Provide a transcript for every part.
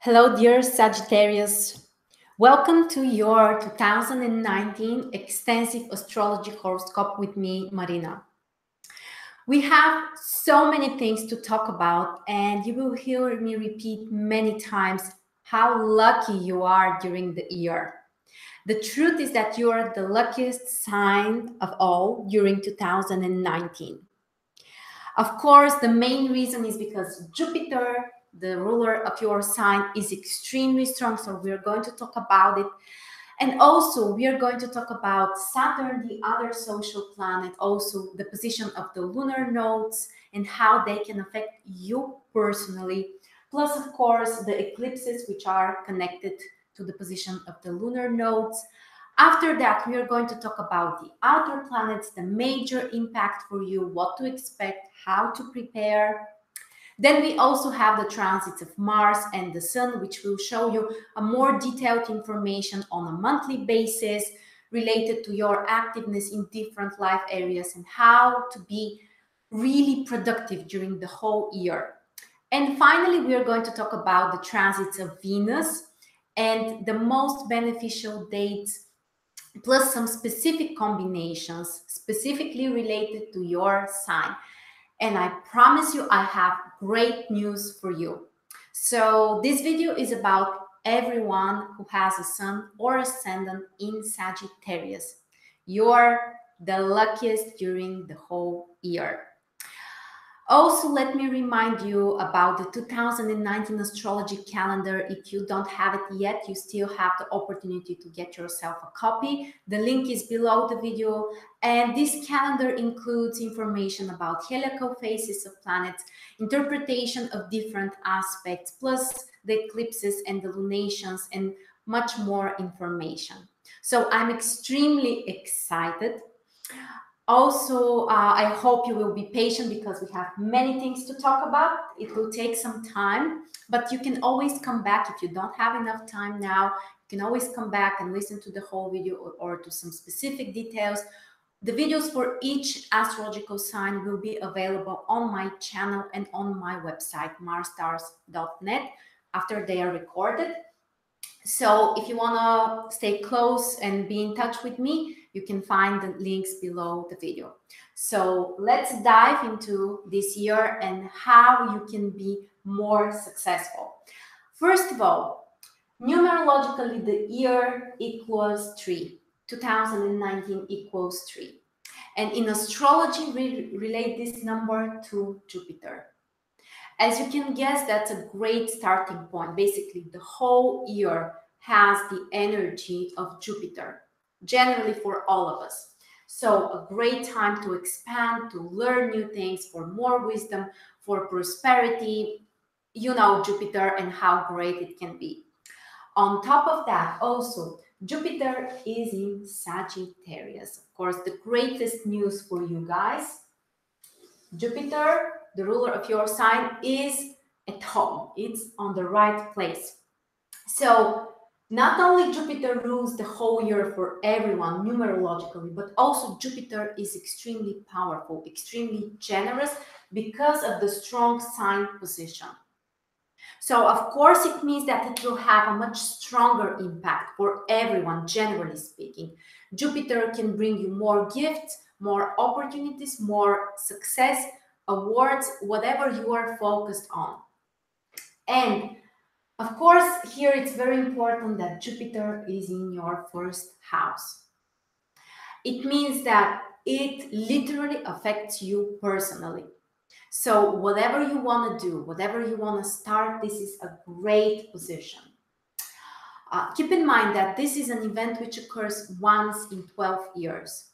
Hello, dear Sagittarius. Welcome to your 2019 extensive astrology horoscope with me, Marina. We have so many things to talk about, and you will hear me repeat many times how lucky you are during the year. The truth is that you are the luckiest sign of all during 2019. Of course, the main reason is because Jupiter, the ruler of your sign, is extremely strong. So we're going to talk about it. And also, we are going to talk about Saturn, the other social planet, also the position of the lunar nodes and how they can affect you personally. Plus, of course, the eclipses, which are connected to the position of the lunar nodes. After that, we are going to talk about the outer planets, the major impact for you, what to expect, how to prepare. Then we also have the transits of Mars and the Sun, which will show you a more detailed information on a monthly basis related to your activeness in different life areas and how to be really productive during the whole year. And finally, we are going to talk about the transits of Venus and the most beneficial dates, plus some specific combinations specifically related to your sign. And I promise you, I have great news for you. So this video is about everyone who has a sun or ascendant in Sagittarius. You're the luckiest during the whole year. Also, let me remind you about the 2019 astrology calendar. If you don't have it yet, you still have the opportunity to get yourself a copy. The link is below the video. And this calendar includes information about heliacal phases of planets, interpretation of different aspects, plus the eclipses and the lunations, and much more information. So I'm extremely excited. Also, I hope you will be patient because we have many things to talk about. It will take some time, but you can always come back if you don't have enough time now. You can always come back and listen to the whole video or to some specific details. The videos for each astrological sign will be available on my channel and on my website, marstars.net, after they are recorded. So if you want to stay close and be in touch with me, you can find the links below the video. So let's dive into this year and how you can be more successful. First of all, numerologically, the year equals 3. 2019 equals 3. And in astrology, we relate this number to Jupiter. As you can guess, that's a great starting point. Basically, the whole year has the energy of Jupiter, generally for all of us. So a great time to expand, to learn new things, for more wisdom, for prosperity. You know Jupiter and how great it can be. On top of that, also, Jupiter is in Sagittarius. Of course, the greatest news for you guys. Jupiter, the ruler of your sign, is at home. It's on the right place. So not only Jupiter rules the whole year for everyone numerologically, but also Jupiter is extremely powerful, extremely generous because of the strong sign position. So of course it means that it will have a much stronger impact for everyone, generally speaking. Jupiter can bring you more gifts, more opportunities, more success, awards, whatever you are focused on. And of course, here it's very important that Jupiter is in your first house. It means that it literally affects you personally. So whatever you want to do, whatever you want to start, this is a great position. Keep in mind that this is an event which occurs once in 12 years.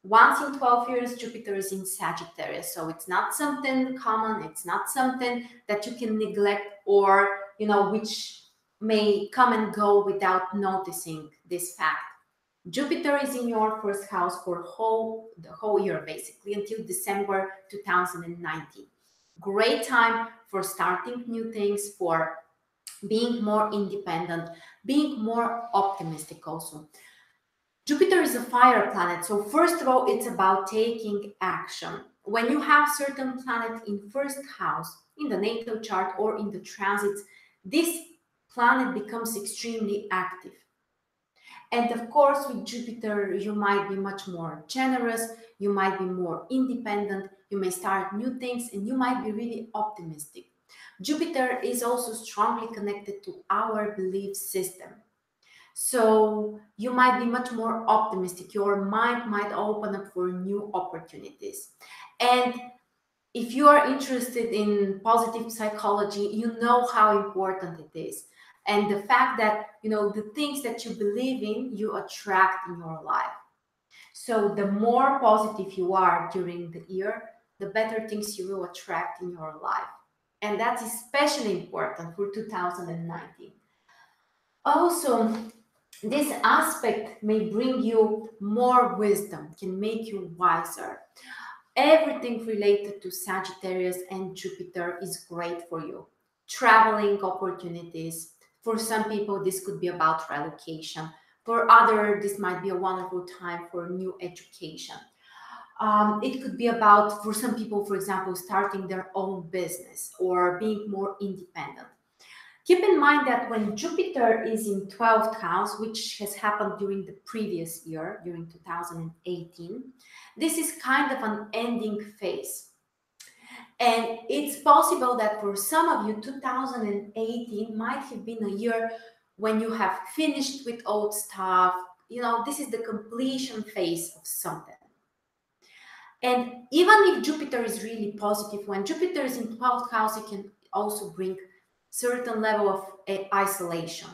Once in 12 years, Jupiter is in Sagittarius. So it's not something common. It's not something that you can neglect or, which may come and go without noticing this fact. Jupiter is in your first house for the whole year, basically, until December 2019. Great time for starting new things, for being more independent, being more optimistic also. Jupiter is a fire planet. So first of all, it's about taking action. When you have certain planet in first house, in the natal chart or in the transits, this planet becomes extremely active. And of course, with Jupiter, you might be much more generous, you might be more independent, you may start new things, and you might be really optimistic. Jupiter is also strongly connected to our belief system. So you might be much more optimistic. Your mind might open up for new opportunities. And if you are interested in positive psychology, you know how important it is. And the fact that, the things that you believe in, you attract in your life. So the more positive you are during the year, the better things you will attract in your life. And that's especially important for 2019. Also, this aspect may bring you more wisdom, can make you wiser. Everything related to Sagittarius and Jupiter is great for you. Traveling opportunities. For some people, this could be about relocation. For others, this might be a wonderful time for new education. It could be about, for some people, for example, starting their own business or being more independent. Keep in mind that when Jupiter is in 12th house, which has happened during the previous year, during 2018, this is kind of an ending phase. And it's possible that for some of you, 2018 might have been a year when you have finished with old stuff. This is the completion phase of something. And even if Jupiter is really positive, when Jupiter is in 12th house, it can also bring certain level of isolation.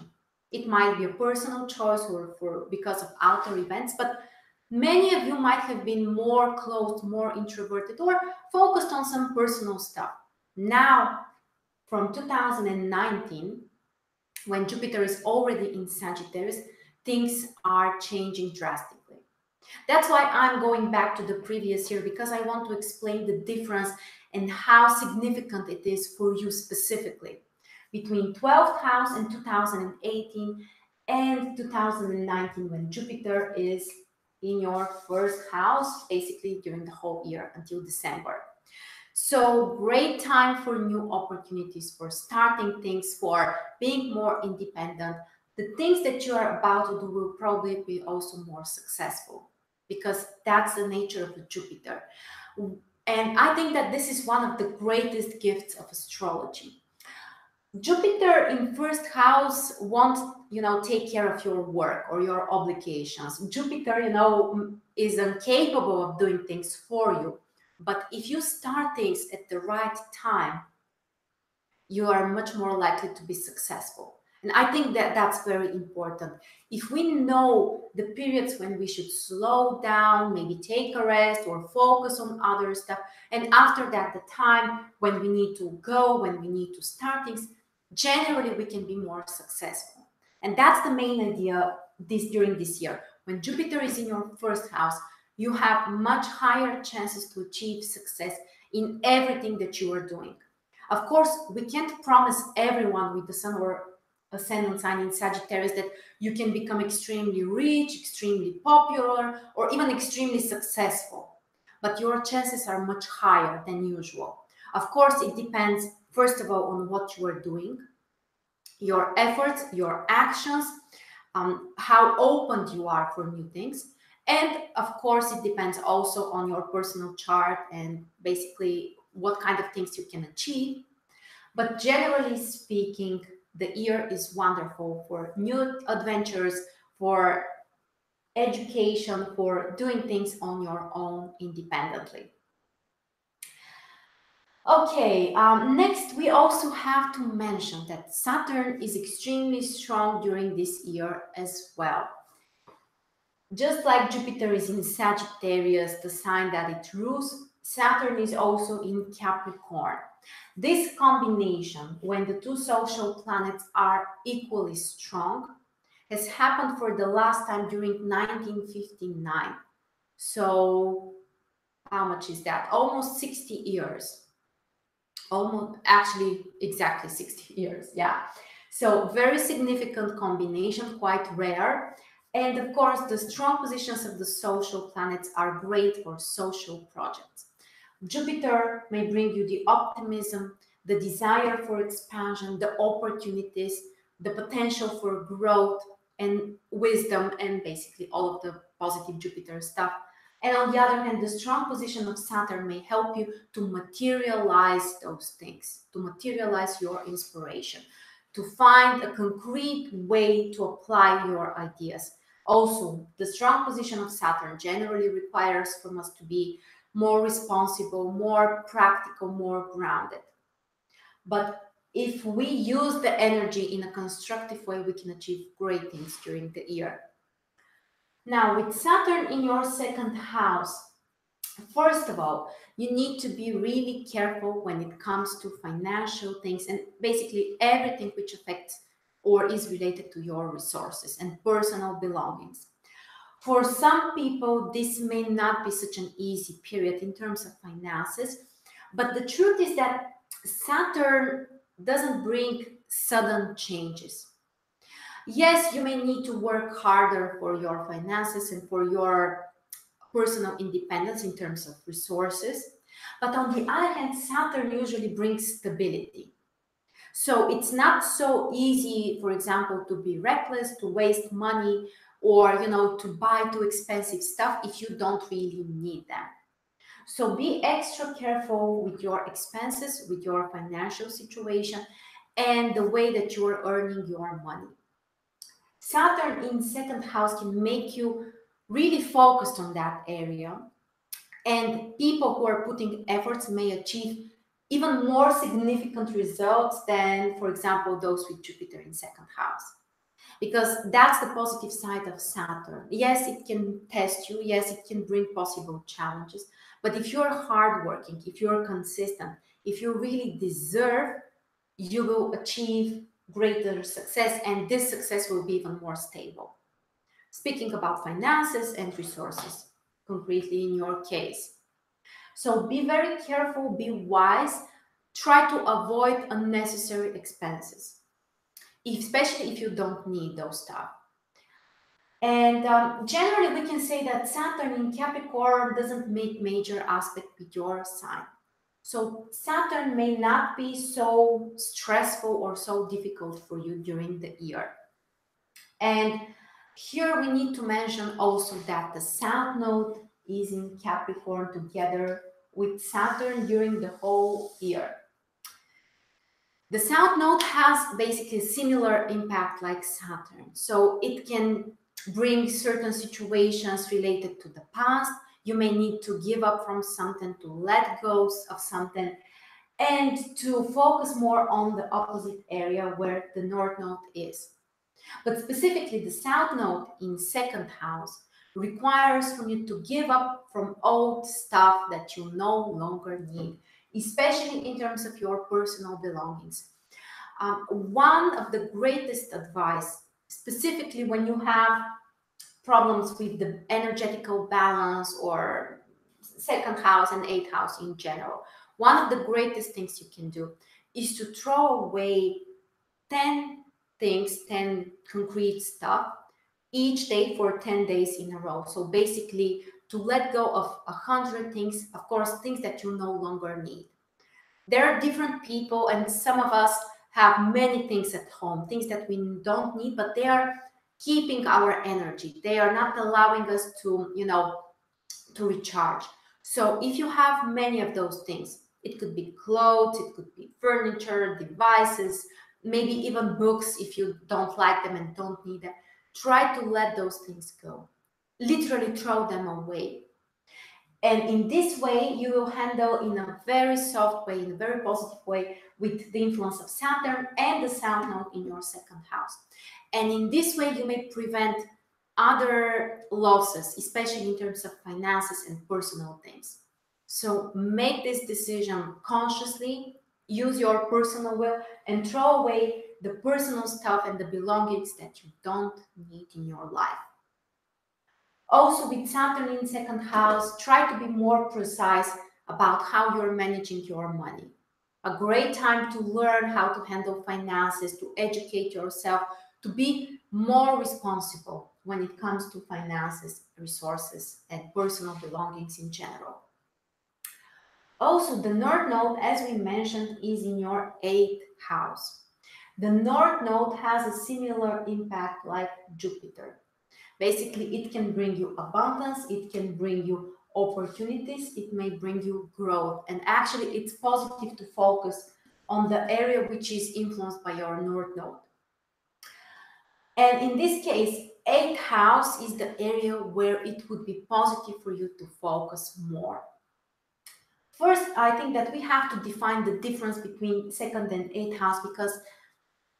It might be a personal choice or because of outer events, but many of you might have been more closed, more introverted, or focused on some personal stuff. Now, from 2019, when Jupiter is already in Sagittarius, things are changing drastically. That's why I'm going back to the previous year, because I want to explain the difference and how significant it is for you specifically between 12th house in 2018 and 2019, when Jupiter is in your first house, basically during the whole year until December. So great time for new opportunities, for starting things, for being more independent. The things that you are about to do will probably be also more successful, because that's the nature of the Jupiter. And I think that this is one of the greatest gifts of astrology. Jupiter in first house won't, take care of your work or your obligations. Jupiter, is incapable of doing things for you. But if you start things at the right time, you are much more likely to be successful. And I think that that's very important. If we know the periods when we should slow down, maybe take a rest or focus on other stuff, and after that, the time when we need to go, when we need to start things, generally we can be more successful. And that's the main idea during this year. When Jupiter is in your first house, you have much higher chances to achieve success in everything that you are doing. Of course, we can't promise everyone with the Sun or Ascendant sign in Sagittarius that you can become extremely rich, extremely popular, or even extremely successful. But your chances are much higher than usual. Of course, it depends, first of all, on what you are doing, your efforts, your actions, how open you are for new things. And of course, it depends also on your personal chart and basically what kind of things you can achieve. But generally speaking, the year is wonderful for new adventures, for education, for doing things on your own independently. Okay, next we also have to mention that Saturn is extremely strong during this year as well. Just like Jupiter is in Sagittarius, the sign that it rules, Saturn is also in Capricorn. This combination, when the two social planets are equally strong, has happened for the last time during 1959. So how much is that? Almost 60 years. Almost, actually, exactly 60 years. Yeah. So very significant combination, quite rare. And of course, the strong positions of the social planets are great for social projects. Jupiter may bring you the optimism, the desire for expansion, the opportunities, the potential for growth and wisdom, and basically all of the positive Jupiter stuff. And on the other hand, the strong position of Saturn may help you to materialize those things, to materialize your inspiration, to find a concrete way to apply your ideas. Also, the strong position of Saturn generally requires from us to be more responsible, more practical, more grounded. But if we use the energy in a constructive way, we can achieve great things during the year. Now, with Saturn in your second house, first of all, you need to be really careful when it comes to financial things and basically everything which affects or is related to your resources and personal belongings. For some people, this may not be such an easy period in terms of finances, but the truth is that Saturn doesn't bring sudden changes. Yes, you may need to work harder for your finances and for your personal independence in terms of resources. But on the other hand, Saturn usually brings stability. So it's not so easy, for example, to be reckless, to waste money, or to buy too expensive stuff if you don't really need them. So be extra careful with your expenses, with your financial situation, and the way that you are earning your money. Saturn in second house can make you really focused on that area, and people who are putting efforts may achieve even more significant results than, for example, those with Jupiter in second house. Because that's the positive side of Saturn. Yes, it can test you. Yes, it can bring possible challenges. But if you're hardworking, if you're consistent, if you really deserve, you will achieve greater success, and this success will be even more stable. Speaking about finances and resources, concretely in your case. So be very careful, be wise, try to avoid unnecessary expenses, especially if you don't need those stuff. And generally, we can say that Saturn in Capricorn doesn't make major aspect with your sign. So Saturn may not be so stressful or so difficult for you during the year. And here we need to mention also that the South Node is in Capricorn together with Saturn during the whole year. The South Node has basically a similar impact like Saturn. So it can bring certain situations related to the past. You may need to give up from something, to let go of something, and to focus more on the opposite area where the North Node is. But specifically, the South Node in second house requires from you to give up from old stuff that you no longer need, especially in terms of your personal belongings. One of the greatest advice, specifically when you have problems with the energetical balance or second house and eighth house in general, one of the greatest things you can do is to throw away 10 things, 10 concrete stuff each day for 10 days in a row. So basically to let go of 100 things, of course, things that you no longer need. There are different people, and some of us have many things at home, things that we don't need, but they are keeping our energy. They are not allowing us to, to recharge. So if you have many of those things, it could be clothes, it could be furniture, devices, maybe even books if you don't like them and don't need them. Try to let those things go. Literally throw them away. And in this way, you will handle in a very soft way, in a very positive way, with the influence of Saturn and the South Node in your second house. And in this way, you may prevent other losses, especially in terms of finances and personal things. So make this decision consciously, use your personal will, and throw away the personal stuff and the belongings that you don't need in your life. Also, with Saturn in second house, try to be more precise about how you're managing your money. A great time to learn how to handle finances, to educate yourself, to be more responsible when it comes to finances, resources, and personal belongings in general. Also, the North Node, as we mentioned, is in your eighth house. The North Node has a similar impact like Jupiter. Basically, it can bring you abundance, it can bring you opportunities, it may bring you growth. And actually, it's positive to focus on the area which is influenced by your North Node. And in this case, 8th house is the area where it would be positive for you to focus more. First, I think that we have to define the difference between 2nd and 8th house, because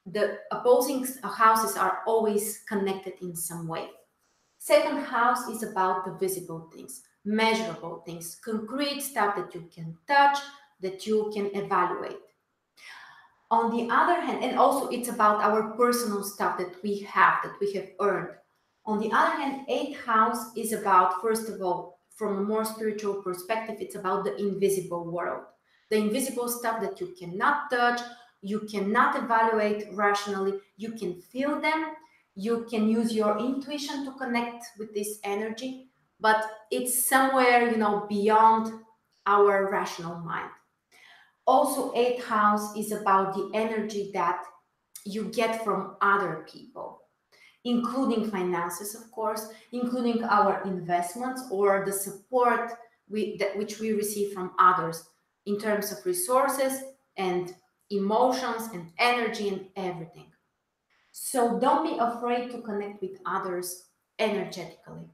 the opposing houses are always connected in some way. 2nd house is about the visible things, measurable things, concrete stuff that you can touch, that you can evaluate. On the other hand, and also it's about our personal stuff that we have earned. On the other hand, 8th house is about, first of all, from a more spiritual perspective, it's about the invisible world. The invisible stuff that you cannot touch, you cannot evaluate rationally, you can feel them, you can use your intuition to connect with this energy, but it's somewhere, beyond our rational mind. Also, 8th house is about the energy that you get from other people, including finances, of course, including our investments or the support which we receive from others in terms of resources and emotions and energy and everything. So don't be afraid to connect with others energetically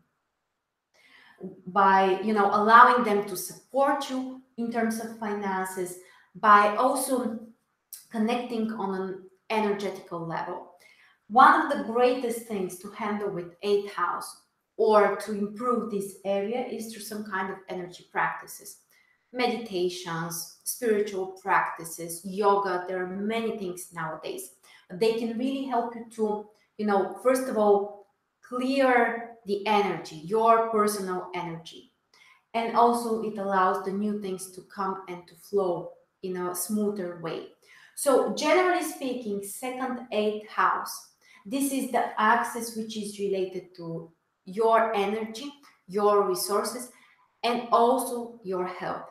by allowing them to support you in terms of finances, by also connecting on an energetical level. One of the greatest things to handle with 8th house or to improve this area is through some kind of energy practices, meditations, spiritual practices, yoga. There are many things nowadays. They can really help you to, first of all, clear the energy, your personal energy. And also it allows the new things to come and to flow in a smoother way. So generally speaking, 2nd, 8th house, this is the axis which is related to your energy, your resources, and also your health.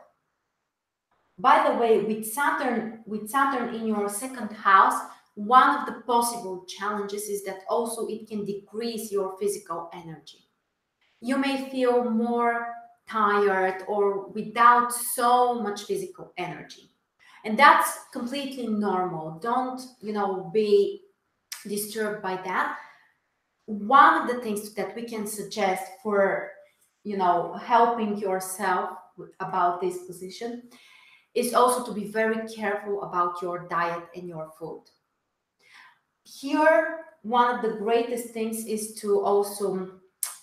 By the way, with Saturn in your 2nd house, one of the possible challenges is that also it can decrease your physical energy. You may feel more tired or without so much physical energy. And that's completely normal. Don't, be disturbed by that. One of the things that we can suggest for, helping yourself about this position is also to be very careful about your diet and your food. Here, one of the greatest things is to also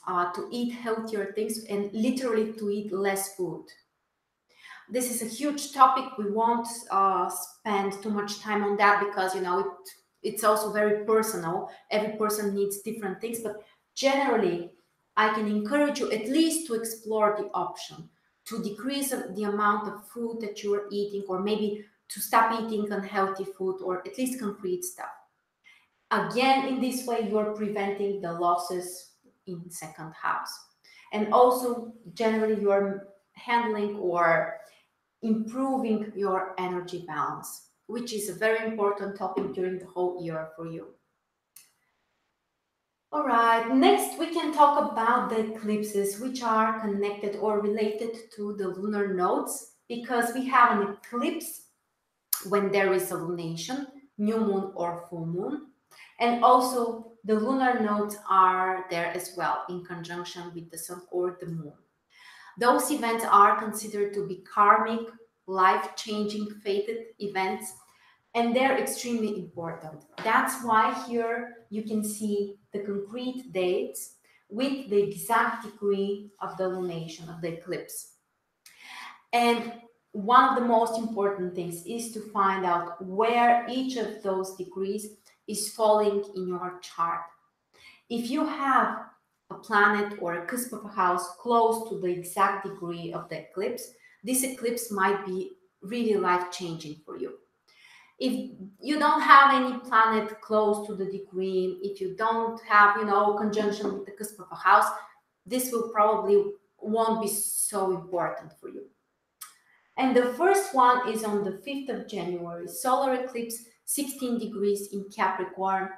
to eat healthier things and literally to eat less food. This is a huge topic. We won't spend too much time on that because, it's also very personal. Every person needs different things, but generally, I can encourage you at least to explore the option to decrease the amount of food that you are eating, or maybe to stop eating unhealthy food, or at least concrete stuff. Again, in this way, you're preventing the losses in 2nd house. And also, generally, you're handling or improving your energy balance, which is a very important topic during the whole year for you. All right, next we can talk about the eclipses, which are connected or related to the lunar nodes, because we have an eclipse when there is a lunation, new moon or full moon, and also the lunar nodes are there as well in conjunction with the sun or the moon. Those events are considered to be karmic, life-changing, fated events, and they're extremely important. That's why here you can see the concrete dates with the exact degree of the lunation, of the eclipse. And one of the most important things is to find out where each of those degrees is falling in your chart. If you have a planet or a cusp of a house close to the exact degree of the eclipse, this eclipse might be really life-changing for you. If you don't have any planet close to the degree, if you don't have, conjunction with the cusp of a house, this will probably won't be so important for you. And the first one is on the 5th of January, solar eclipse 16 degrees in Capricorn,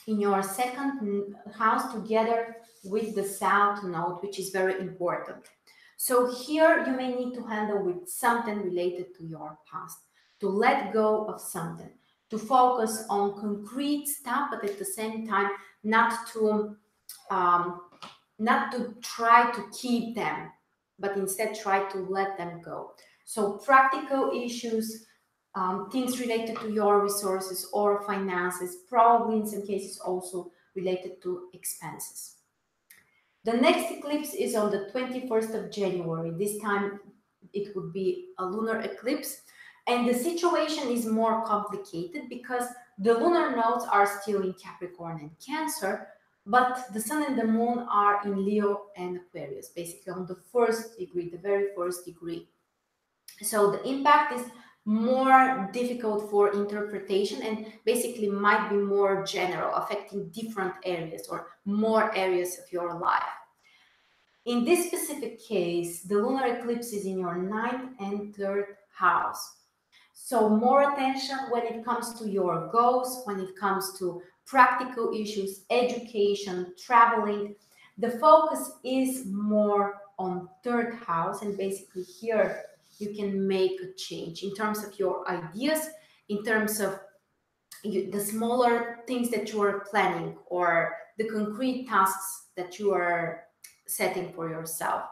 in your second house, together with the South Node, which is very important. So here you may need to handle with something related to your past, to let go of something, to focus on concrete stuff, but at the same time not to try to keep them, but instead try to let them go. So practical issues, things related to your resources or finances, probably in some cases also related to expenses. The next eclipse is on the 21st of January. This time it would be a lunar eclipse. And the situation is more complicated because the lunar nodes are still in Capricorn and Cancer, but the sun and the moon are in Leo and Aquarius, basically on the first degree, the very first degree. So the impact is more difficult for interpretation and basically might be more general, affecting different areas or more areas of your life. In this specific case, the lunar eclipse is in your 9th and 3rd house. So more attention when it comes to your goals, when it comes to practical issues, education, traveling. The focus is more on 3rd house, and basically here you can make a change in terms of your ideas, in terms of the smaller things that you are planning or the concrete tasks that you are setting for yourself.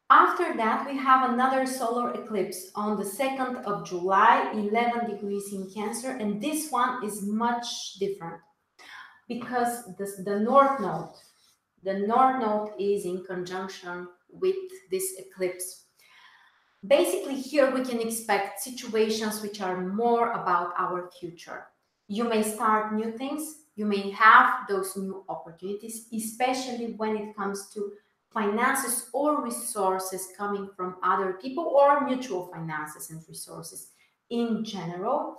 After that, we have another solar eclipse on the 2nd of July, 11 degrees in Cancer, and this one is much different because the North Node is in conjunction with this eclipse. Basically, here we can expect situations which are more about our future. You may start new things, you may have those new opportunities, especially when it comes to finances or resources coming from other people or mutual finances and resources in general.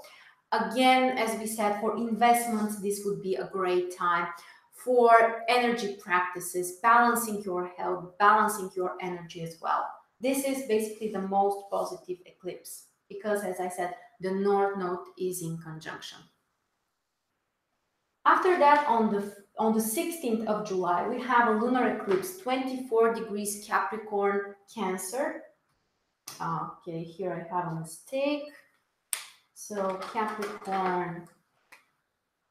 Again, as we said, for investments, this would be a great time. For energy practices, balancing your health, balancing your energy as well. This is basically the most positive eclipse because, as I said, the North Node is in conjunction. After that, on the 16th of July, we have a lunar eclipse, 24 degrees Capricorn, Cancer. Okay, here I have a mistake. So Capricorn,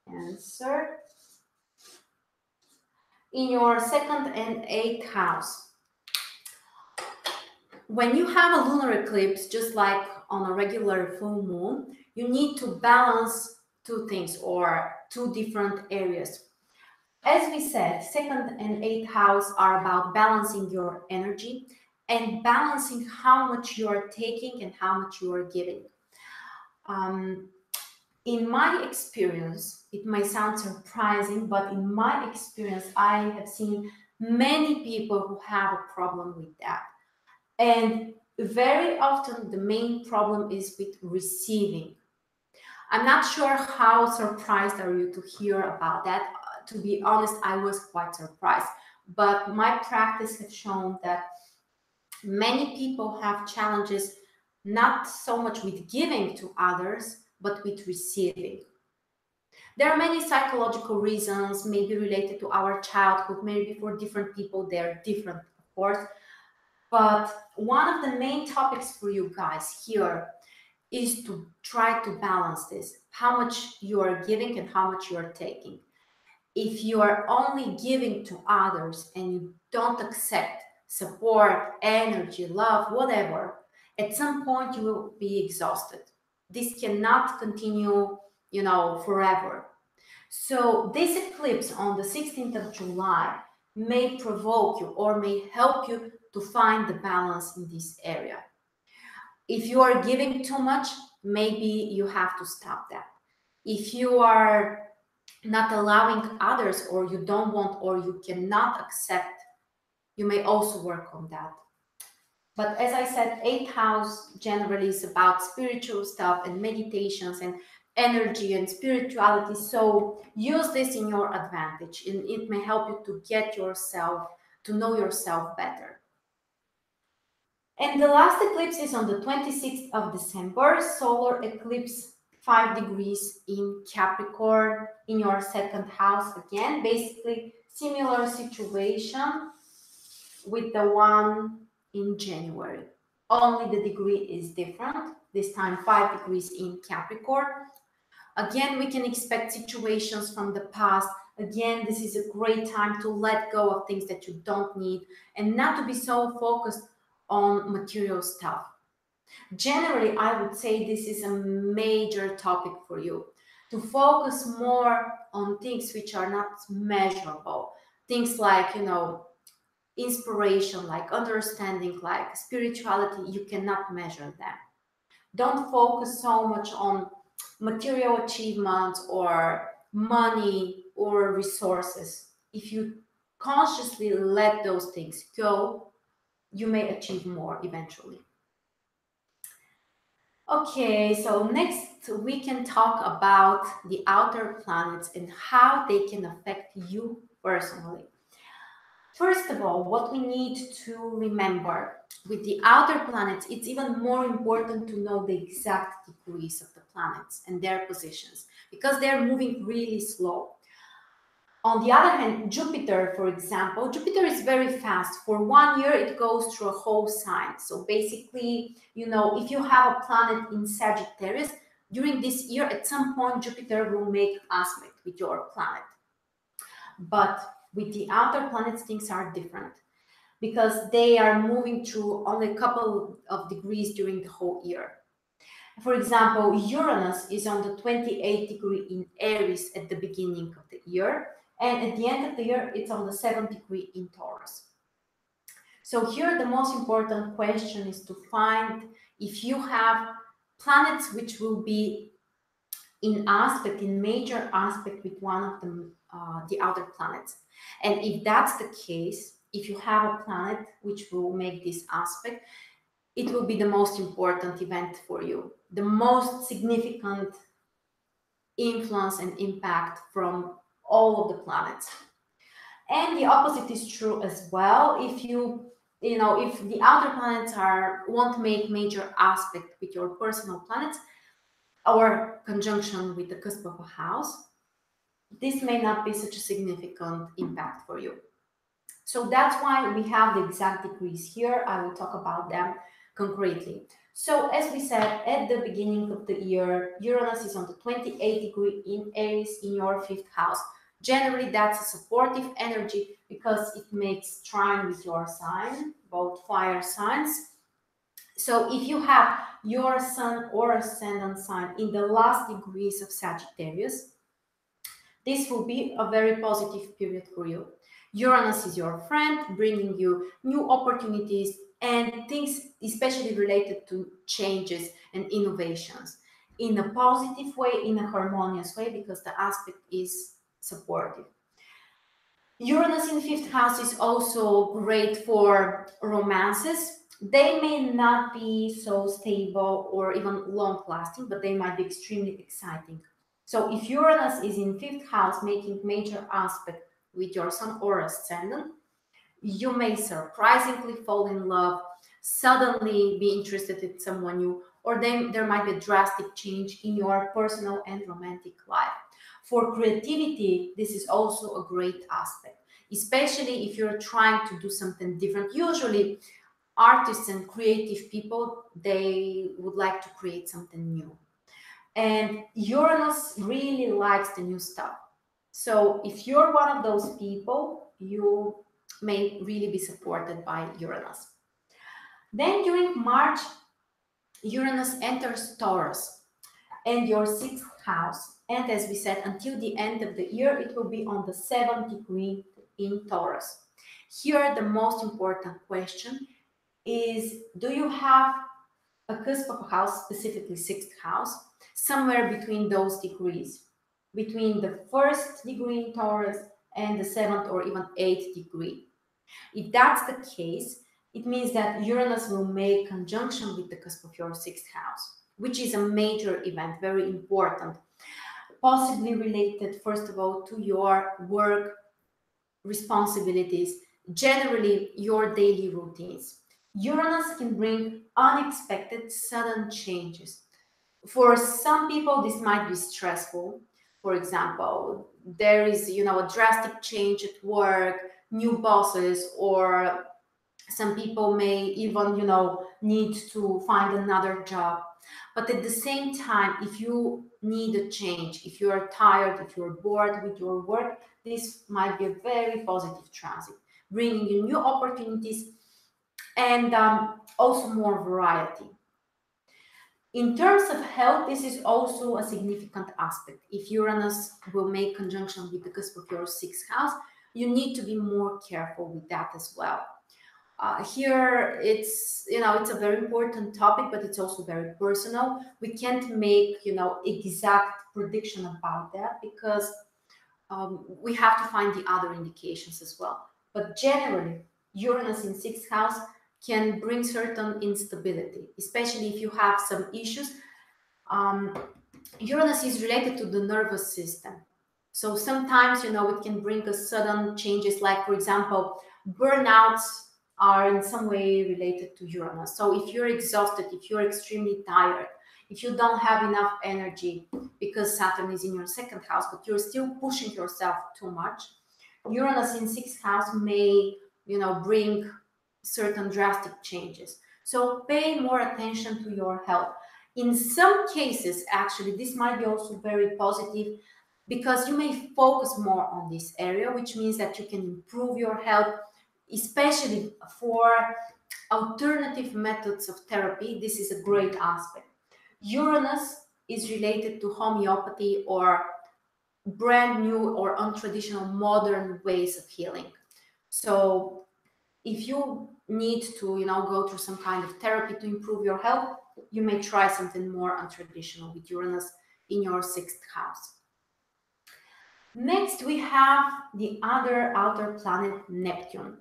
Cancer. In your 2nd and 8th house. When you have a lunar eclipse, just like on a regular full moon, you need to balance two things or two different areas. As we said, 2nd and 8th house are about balancing your energy and balancing how much you are taking and how much you are giving. In my experience, it may sound surprising, but in my experience, I have seen many people who have a problem with that. And very often the main problem is with receiving. I'm not sure how surprised are you to hear about that. To be honest, I was quite surprised. But my practice has shown that many people have challenges not so much with giving to others, but with receiving. There are many psychological reasons, maybe related to our childhood, maybe for different people, they're different, of course. But one of the main topics for you guys here is to try to balance this, how much you are giving and how much you are taking. If you are only giving to others and you don't accept support, energy, love, whatever, at some point you will be exhausted. This cannot continue, forever. So this eclipse on the 16th of July may provoke you or may help you to find the balance in this area. If you are giving too much, maybe you have to stop that. If you are not allowing others or you don't want or you cannot accept, you may also work on that. But as I said, 8th house generally is about spiritual stuff and meditations and energy and spirituality. So use this in your advantage and it may help you to get yourself, to know yourself better. And the last eclipse is on the 26th of December, solar eclipse 5 degrees in Capricorn in your second house. Again, basically similar situation with the one in January. Only the degree is different. This time 5 degrees in Capricorn. Again, we can expect situations from the past. Again, this is a great time to let go of things that you don't need and not to be so focused on material stuff. Generally, I would say this is a major topic for you, to focus more on things which are not measurable. Things like, inspiration, like understanding, like spirituality, you cannot measure them. Don't focus so much on material achievements or money or resources. If you consciously let those things go, you may achieve more eventually. Okay, so next we can talk about the outer planets and how they can affect you personally. First of all, what we need to remember with the outer planets, it's even more important to know the exact degrees of the planets and their positions because they're moving really slow. On the other hand, Jupiter, for example, Jupiter is very fast. For 1 year, it goes through a whole sign. So basically, if you have a planet in Sagittarius, during this year, at some point, Jupiter will make aspect with your planet. But with the outer planets, things are different because they are moving through only a couple of degrees during the whole year. For example, Uranus is on the 28th degree in Aries at the beginning of the year. And at the end of the year, it's on the 7th degree in Taurus. So here, the most important question is to find if you have planets which will be in major aspect with one of the other planets. And if that's the case, if you have a planet which will make this aspect, it will be the most important event for you, the most significant influence and impact from all of the planets. And the opposite is true as well. If if the outer planets won't make major aspect with your personal planets or conjunction with the cusp of a house, this may not be such a significant impact for you. So that's why we have the exact degrees here. I will talk about them concretely. So as we said at the beginning of the year, Uranus is on the 28th degree in Aries in your 5th house. Generally, that's a supportive energy because it makes trine with your sign, both fire signs. So if you have your sun or ascendant sign in the last degrees of Sagittarius, this will be a very positive period for you. Uranus is your friend, bringing you new opportunities and things especially related to changes and innovations in a positive way, in a harmonious way, because the aspect is supportive. Uranus in 5th house is also great for romances. They may not be so stable or even long-lasting, but they might be extremely exciting. So if Uranus is in 5th house, making major aspect with your sun or ascendant, you may surprisingly fall in love, suddenly be interested in someone new, or then there might be a drastic change in your personal and romantic life. For creativity, this is also a great aspect, especially if you're trying to do something different. Usually, artists and creative people, they would like to create something new. And Uranus really likes the new stuff. So if you're one of those people, you may really be supported by Uranus. Then during March, Uranus enters Taurus and your 6th house. And as we said, until the end of the year, it will be on the 7th degree in Taurus. Here, the most important question is, do you have a cusp of a house, specifically 6th house, somewhere between those degrees, between the 1st degree in Taurus and the 7th or even 8th degree? If that's the case, it means that Uranus will make conjunction with the cusp of your 6th house, which is a major event, very important, possibly related, first of all, to your work responsibilities, generally your daily routines. Uranus can bring unexpected, sudden changes. For some people, this might be stressful. For example, there is, a drastic change at work, new bosses, or some people may even, need to find another job. But at the same time, if you need a change, if you are tired, if you're bored with your work, this might be a very positive transit, bringing you new opportunities and also more variety. In terms of health, this is also a significant aspect. If Uranus will make conjunction with the cusp of your sixth house, you need to be more careful with that as well. Here, it's a very important topic, but it's also very personal. We can't make, exact prediction about that because we have to find the other indications as well. But generally, Uranus in sixth house can bring certain instability, especially if you have some issues. Uranus is related to the nervous system. So sometimes, it can bring us sudden changes, like, for example, burnouts are in some way related to Uranus. So if you're exhausted, if you're extremely tired, if you don't have enough energy because Saturn is in your second house, but you're still pushing yourself too much, Uranus in sixth house may, bring certain drastic changes. So pay more attention to your health. In some cases, actually, this might be also very positive because you may focus more on this area, which means that you can improve your health, especially for alternative methods of therapy. This is a great aspect. Uranus is related to homeopathy or brand new or untraditional modern ways of healing. So if you need to, go through some kind of therapy to improve your health, you may try something more untraditional with Uranus in your sixth house. Next, we have the other outer planet, Neptune.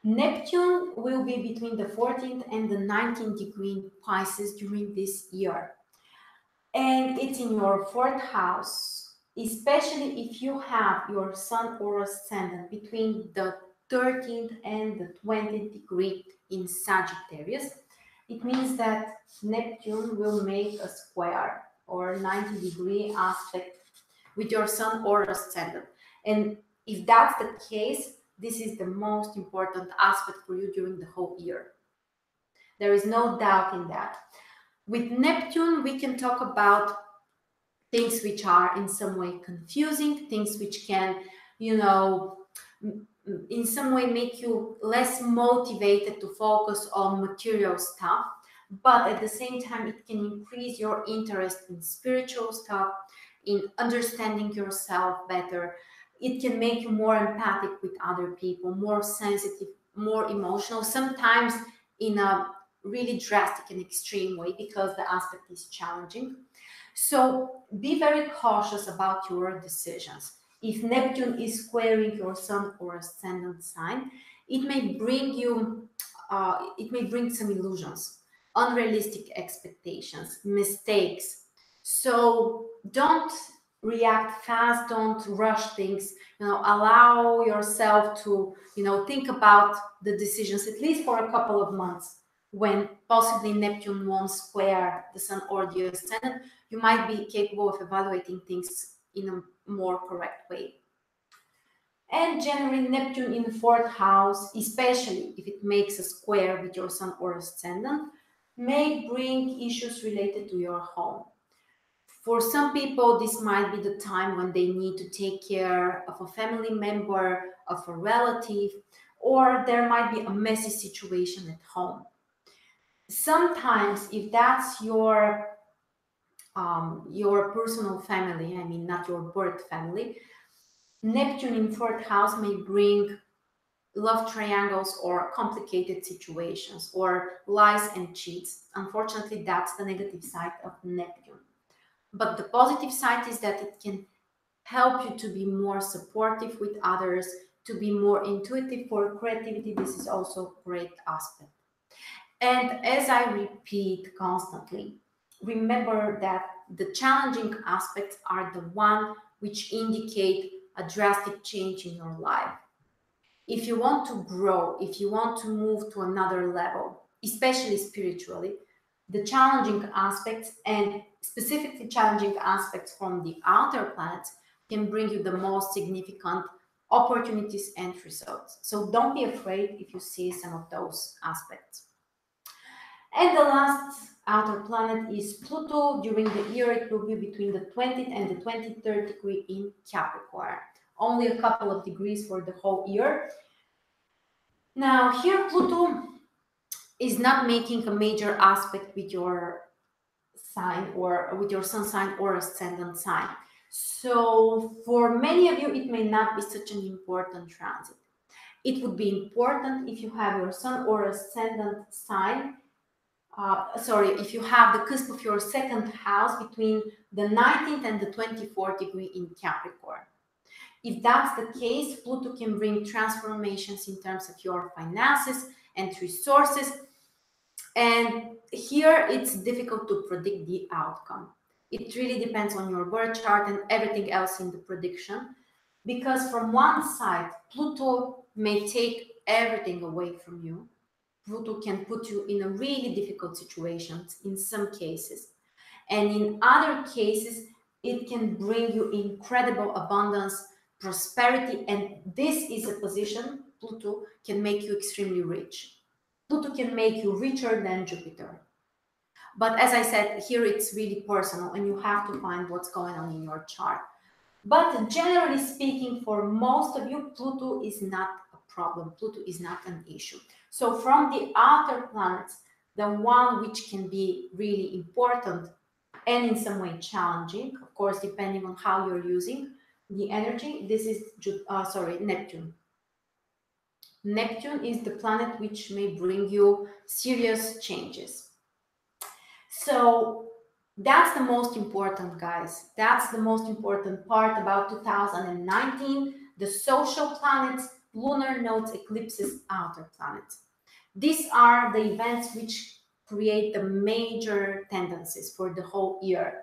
Neptune will be between the 14th and the 19th degree in Pisces during this year. And it's in your fourth house, especially if you have your Sun or Ascendant between the 13th and the 20th degree in Sagittarius. It means that Neptune will make a square or 90-degree aspect with your Sun or Ascendant. And if that's the case, this is the most important aspect for you during the whole year. There is no doubt in that. With Neptune, we can talk about things which are in some way confusing, things which can, in some way make you less motivated to focus on material stuff. But at the same time, it can increase your interest in spiritual stuff, in understanding yourself better. It can make you more empathic with other people, more sensitive, more emotional, sometimes in a really drastic and extreme way because the aspect is challenging. So be very cautious about your decisions. If Neptune is squaring your Sun or Ascendant sign, it may bring some illusions, unrealistic expectations, mistakes. So don't react fast, don't rush things, allow yourself to, think about the decisions at least for a couple of months. When possibly Neptune won't square the Sun or the Ascendant, you might be capable of evaluating things in a more correct way. And generally, Neptune in the fourth house, especially if it makes a square with your Sun or Ascendant, may bring issues related to your home. For some people, this might be the time when they need to take care of a family member, of a relative, or there might be a messy situation at home. Sometimes, if that's your personal family, I mean, not your birth family, Neptune in fourth house may bring love triangles or complicated situations or lies and cheats. Unfortunately, that's the negative side of Neptune. But the positive side is that it can help you to be more supportive with others, to be more intuitive for creativity. This is also a great aspect. And as I repeat constantly, remember that the challenging aspects are the one which indicate a drastic change in your life. If you want to grow, if you want to move to another level, especially spiritually, the challenging aspects, and specifically challenging aspects from the outer planets, can bring you the most significant opportunities and results. So don't be afraid if you see some of those aspects. And the last outer planet is Pluto. During the year, it will be between the 20th and the 23rd degree in Capricorn. Only a couple of degrees for the whole year. Now, here Pluto is not making a major aspect with your sign or with your sun sign or ascendant sign. So for many of you, it may not be such an important transit. It would be important if you have your sun or ascendant sign, if you have the cusp of your second house between the 19th and the 24th degree in Capricorn. If that's the case, Pluto can bring transformations in terms of your finances and resources. And here it's difficult to predict the outcome. It really depends on your birth chart and everything else in the prediction. Because from one side, Pluto may take everything away from you. Pluto can put you in a really difficult situations in some cases. And in other cases, it can bring you incredible abundance, prosperity, and this is a position Pluto can make you extremely rich. Pluto can make you richer than Jupiter. But as I said, here it's really personal and you have to find what's going on in your chart. But generally speaking, for most of you, Pluto is not a problem. Pluto is not an issue. So from the outer planets, the one which can be really important and in some way challenging, of course, depending on how you're using the energy, this is Neptune. Neptune is the planet which may bring you serious changes. So that's the most important, guys. That's the most important part about 2019, the social planets, lunar nodes, eclipses, outer planets. These are the events which create the major tendencies for the whole year.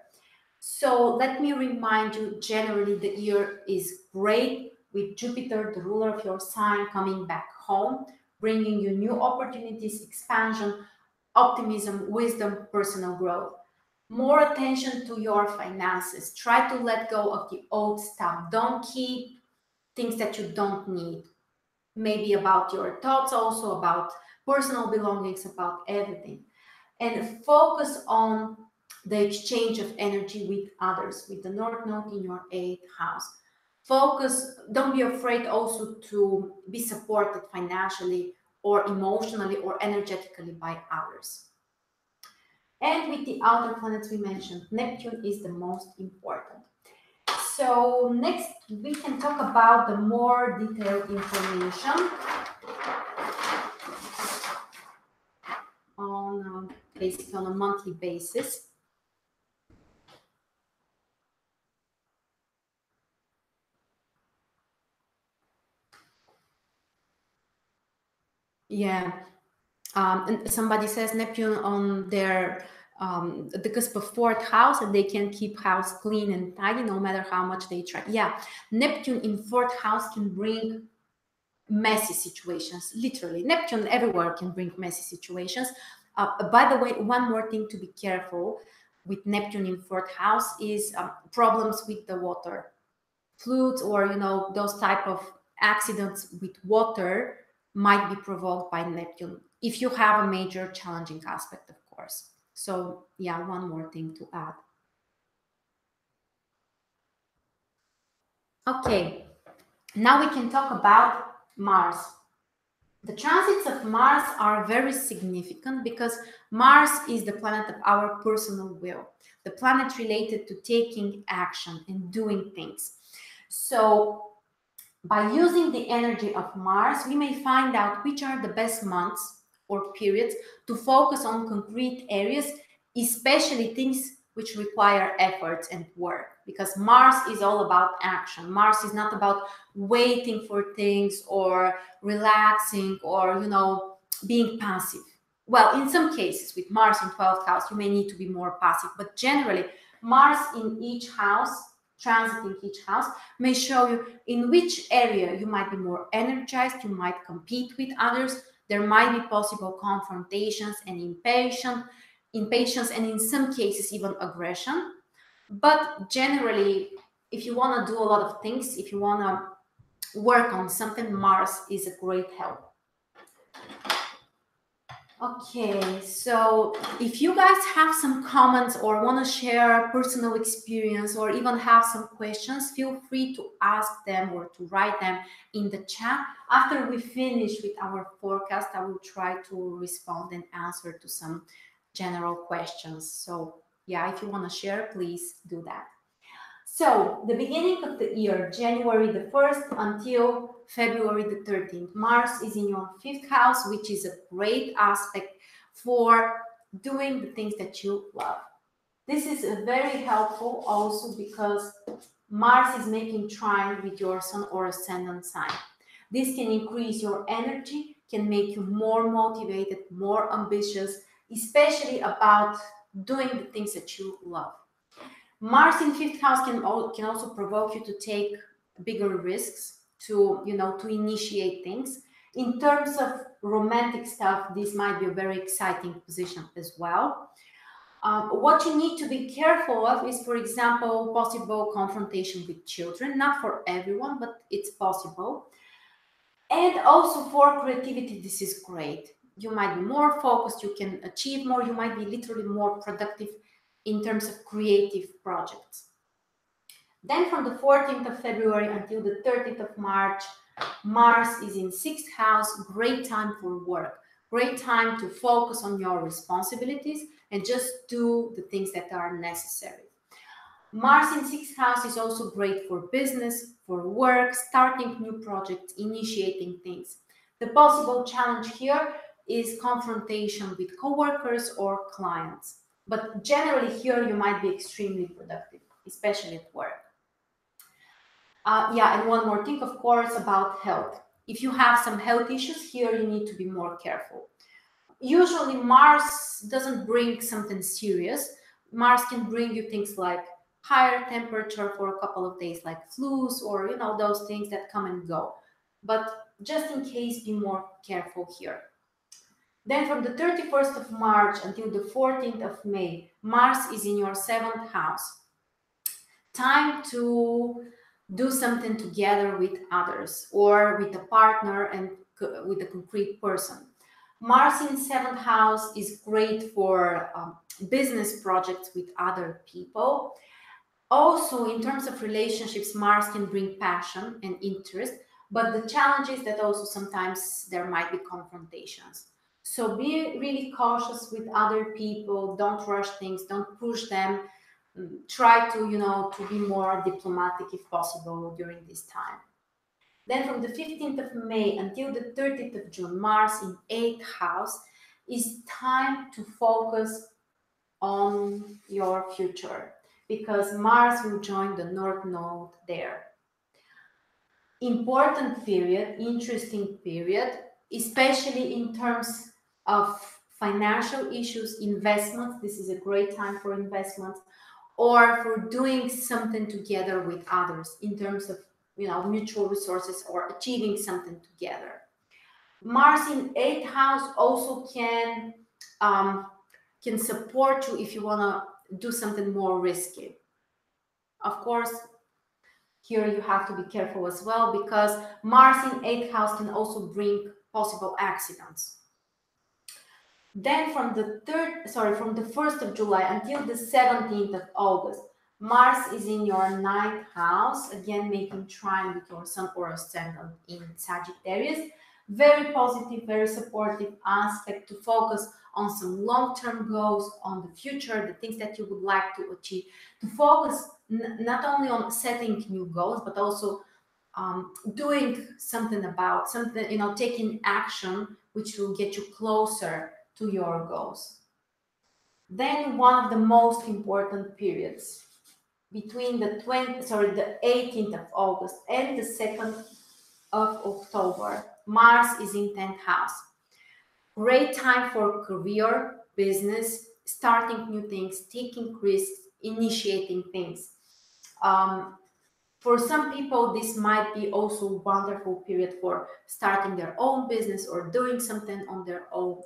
So let me remind you, generally the year is great with Jupiter, the ruler of your sign, coming back home, bringing you new opportunities, expansion, optimism, wisdom, personal growth. More attention to your finances. Try to let go of the old stuff. Don't keep things that you don't need. Maybe about your thoughts, also about personal belongings, about everything. And focus on the exchange of energy with others, with the North Node in your 8th house. Focus, don't be afraid also to be supported financially or emotionally or energetically by others. And with the outer planets we mentioned, Neptune is the most important. So next we can talk about the more detailed information on basically on a monthly basis. Yeah, and somebody says Neptune on their the cusp of 4th house, and they can keep house clean and tidy no matter how much they try. Yeah, Neptune in 4th house can bring messy situations. Literally, Neptune everywhere can bring messy situations. By the way, one more thing to be careful with Neptune in 4th house is problems with the water, floods, or those type of accidents with water might be provoked by Neptune if you have a major challenging aspect, of course. So yeah, one more thing to add. Okay, now we can talk about Mars. The transits of Mars are very significant because Mars is the planet of our personal will, the planet related to taking action and doing things. So by using the energy of Mars, we may find out which are the best months or periods to focus on concrete areas, especially things which require efforts and work, because Mars is all about action. Mars is not about waiting for things or relaxing or, being passive. Well, in some cases with Mars in 12th house, you may need to be more passive, but generally Mars in each house, transiting each house, may show you in which area you might be more energized, you might compete with others, there might be possible confrontations and impatience, impatience, and in some cases even aggression. But generally, if you want to do a lot of things, if you want to work on something, Mars is a great help. Okay, so if you guys have some comments or want to share personal experience or even have some questions, feel free to ask them or to write them in the chat. After we finish with our forecast, I will try to respond and answer to some general questions. So yeah, if you want to share, please do that. So the beginning of the year, January the 1st until February the 13th, Mars is in your 5th house, which is a great aspect for doing the things that you love. This is very helpful also because Mars is making trine with your Sun or Ascendant sign. This can increase your energy, can make you more motivated, more ambitious, especially about doing the things that you love. Mars in 5th house can also provoke you to take bigger risks, to initiate things. In terms of romantic stuff, this might be a very exciting position as well. What you need to be careful of is, for example, possible confrontation with children. Not for everyone, but it's possible. And also for creativity, this is great. You might be more focused, you can achieve more, you might be literally more productive in terms of creative projects. Then from the 14th of February until the 30th of March, Mars is in 6th house, great time for work, great time to focus on your responsibilities and just do the things that are necessary. Mars in 6th house is also great for business, for work, starting new projects, initiating things. The possible challenge here is confrontation with coworkers or clients. But generally here you might be extremely productive, especially at work. Yeah, and one more thing, of course, about health. If you have some health issues here, you need to be more careful. Usually Mars doesn't bring something serious. Mars can bring you things like higher temperature for a couple of days, like flus or those things that come and go. But just in case, be more careful here. Then from the 31st of March until the 14th of May, Mars is in your 7th house. Time to do something together with others or with a partner and with a concrete person. Mars in 7th house is great for business projects with other people. Also, in terms of relationships, Mars can bring passion and interest, but the challenge is that also sometimes there might be confrontations. So be really cautious with other people, don't rush things, don't push them. Try to be more diplomatic if possible during this time. Then from the 15th of May until the 30th of June, Mars in 8th house is time to focus on your future because Mars will join the North Node there. Important period, interesting period, especially in terms of financial issues, investments. This is a great time for investments or for doing something together with others in terms of mutual resources or achieving something together. Mars in 8th house also can support you if you want to do something more risky. Of course, here you have to be careful as well because Mars in 8th house can also bring possible accidents. Then from the 1st of July until the 17th of August, Mars is in your 9th house, again making trine with your Sun or Ascendant in Sagittarius. Very positive, very supportive aspect to focus on some long-term goals, on the future, the things that you would like to achieve, to focus not only on setting new goals, but also doing something about something, taking action which will get you closer to your goals. Then one of the most important periods between the 18th of August and the 2nd of October, Mars is in 10th house. Great time for career, business, starting new things, taking risks, initiating things. For some people, this might be also a wonderful period for starting their own business or doing something on their own,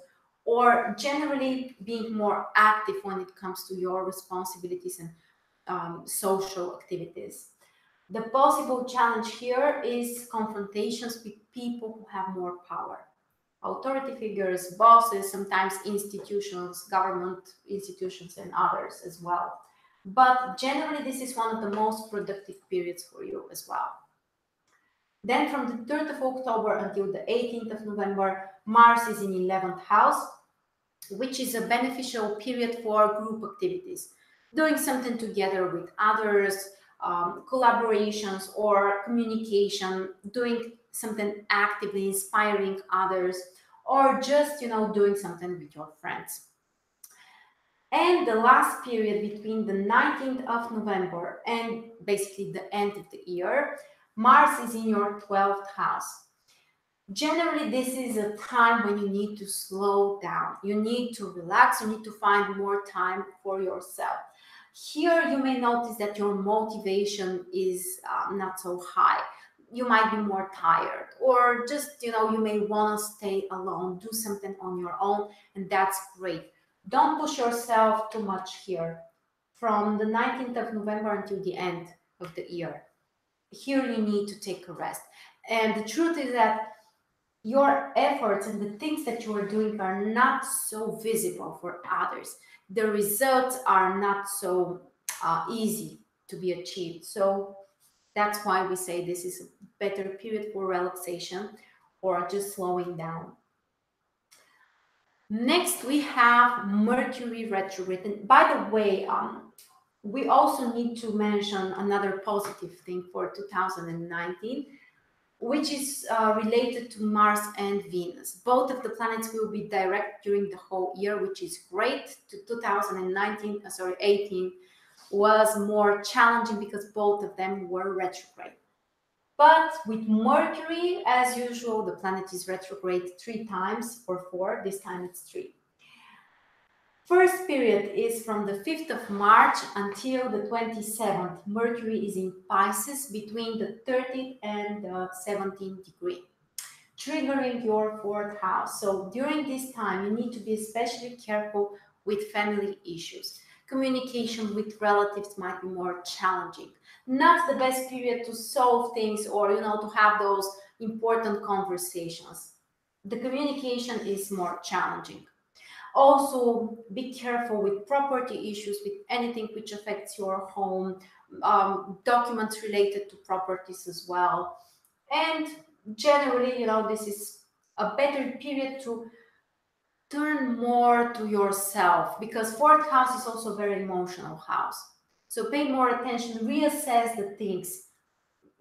or generally being more active when it comes to your responsibilities and social activities. The possible challenge here is confrontations with people who have more power. Authority figures, bosses, sometimes institutions, government institutions, and others as well. But generally, this is one of the most productive periods for you as well. Then from the 3rd of October until the 18th of November, Mars is in 11th house, which is a beneficial period for group activities, doing something together with others, collaborations or communication, doing something actively inspiring others, or just, doing something with your friends. And the last period between the 19th of November and basically the end of the year, Mars is in your 12th house. Generally, this is a time when you need to slow down. You need to relax. You need to find more time for yourself. Here, you may notice that your motivation is not so high. You might be more tired, or just, you may want to stay alone, do something on your own, and that's great. Don't push yourself too much here from the 19th of November until the end of the year. Here, you need to take a rest. And the truth is that your efforts and the things that you are doing are not so visible for others. The results are not so easy to be achieved. So that's why we say this is a better period for relaxation or just slowing down. Next, we have Mercury retrograde. And by the way, we also need to mention another positive thing for 2019, which is related to Mars and Venus. Both of the planets will be direct during the whole year, which is great. 18 was more challenging because both of them were retrograde. But with Mercury, as usual, the planet is retrograde 3 times or 4. This time it's 3. First period is from the 5th of March until the 27th. Mercury is in Pisces between the 30th and the 17th degree, triggering your 4th house. So during this time, you need to be especially careful with family issues. Communication with relatives might be more challenging. Not the best period to solve things or, to have those important conversations. The communication is more challenging. Also, be careful with property issues, with anything which affects your home, documents related to properties as well. And generally, this is a better period to turn more to yourself, because 4th house is also a very emotional house. So pay more attention, reassess the things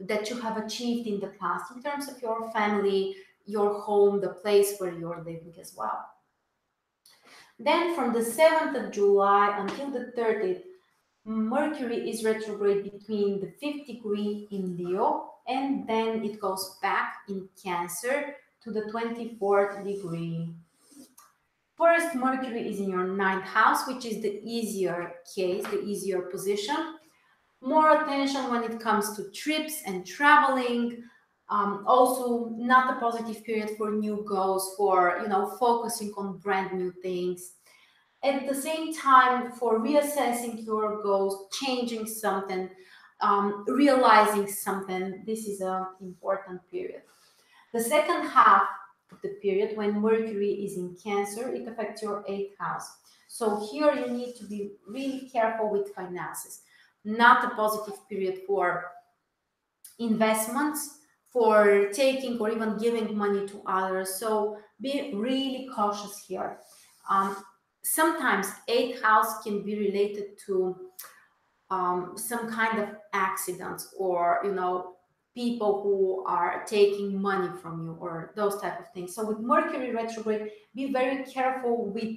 that you have achieved in the past in terms of your family, your home, the place where you're living as well. Then from the 7th of July until the 30th, Mercury is retrograde between the 5th degree in Leo, and then it goes back in Cancer to the 24th degree. First, Mercury is in your 9th house, which is the easier case, the easier position. More attention when it comes to trips and traveling. Also, not a positive period for new goals, for focusing on brand new things. At the same time, for reassessing your goals, changing something, realizing something, this is an important period. The second half of the period, when Mercury is in Cancer, it affects your 8th house. So here you need to be really careful with finances. Not a positive period for investments, for taking or even giving money to others. So be really cautious here. Sometimes 8th house can be related to some kind of accidents, or people who are taking money from you, or those type of things. So with Mercury retrograde, be very careful with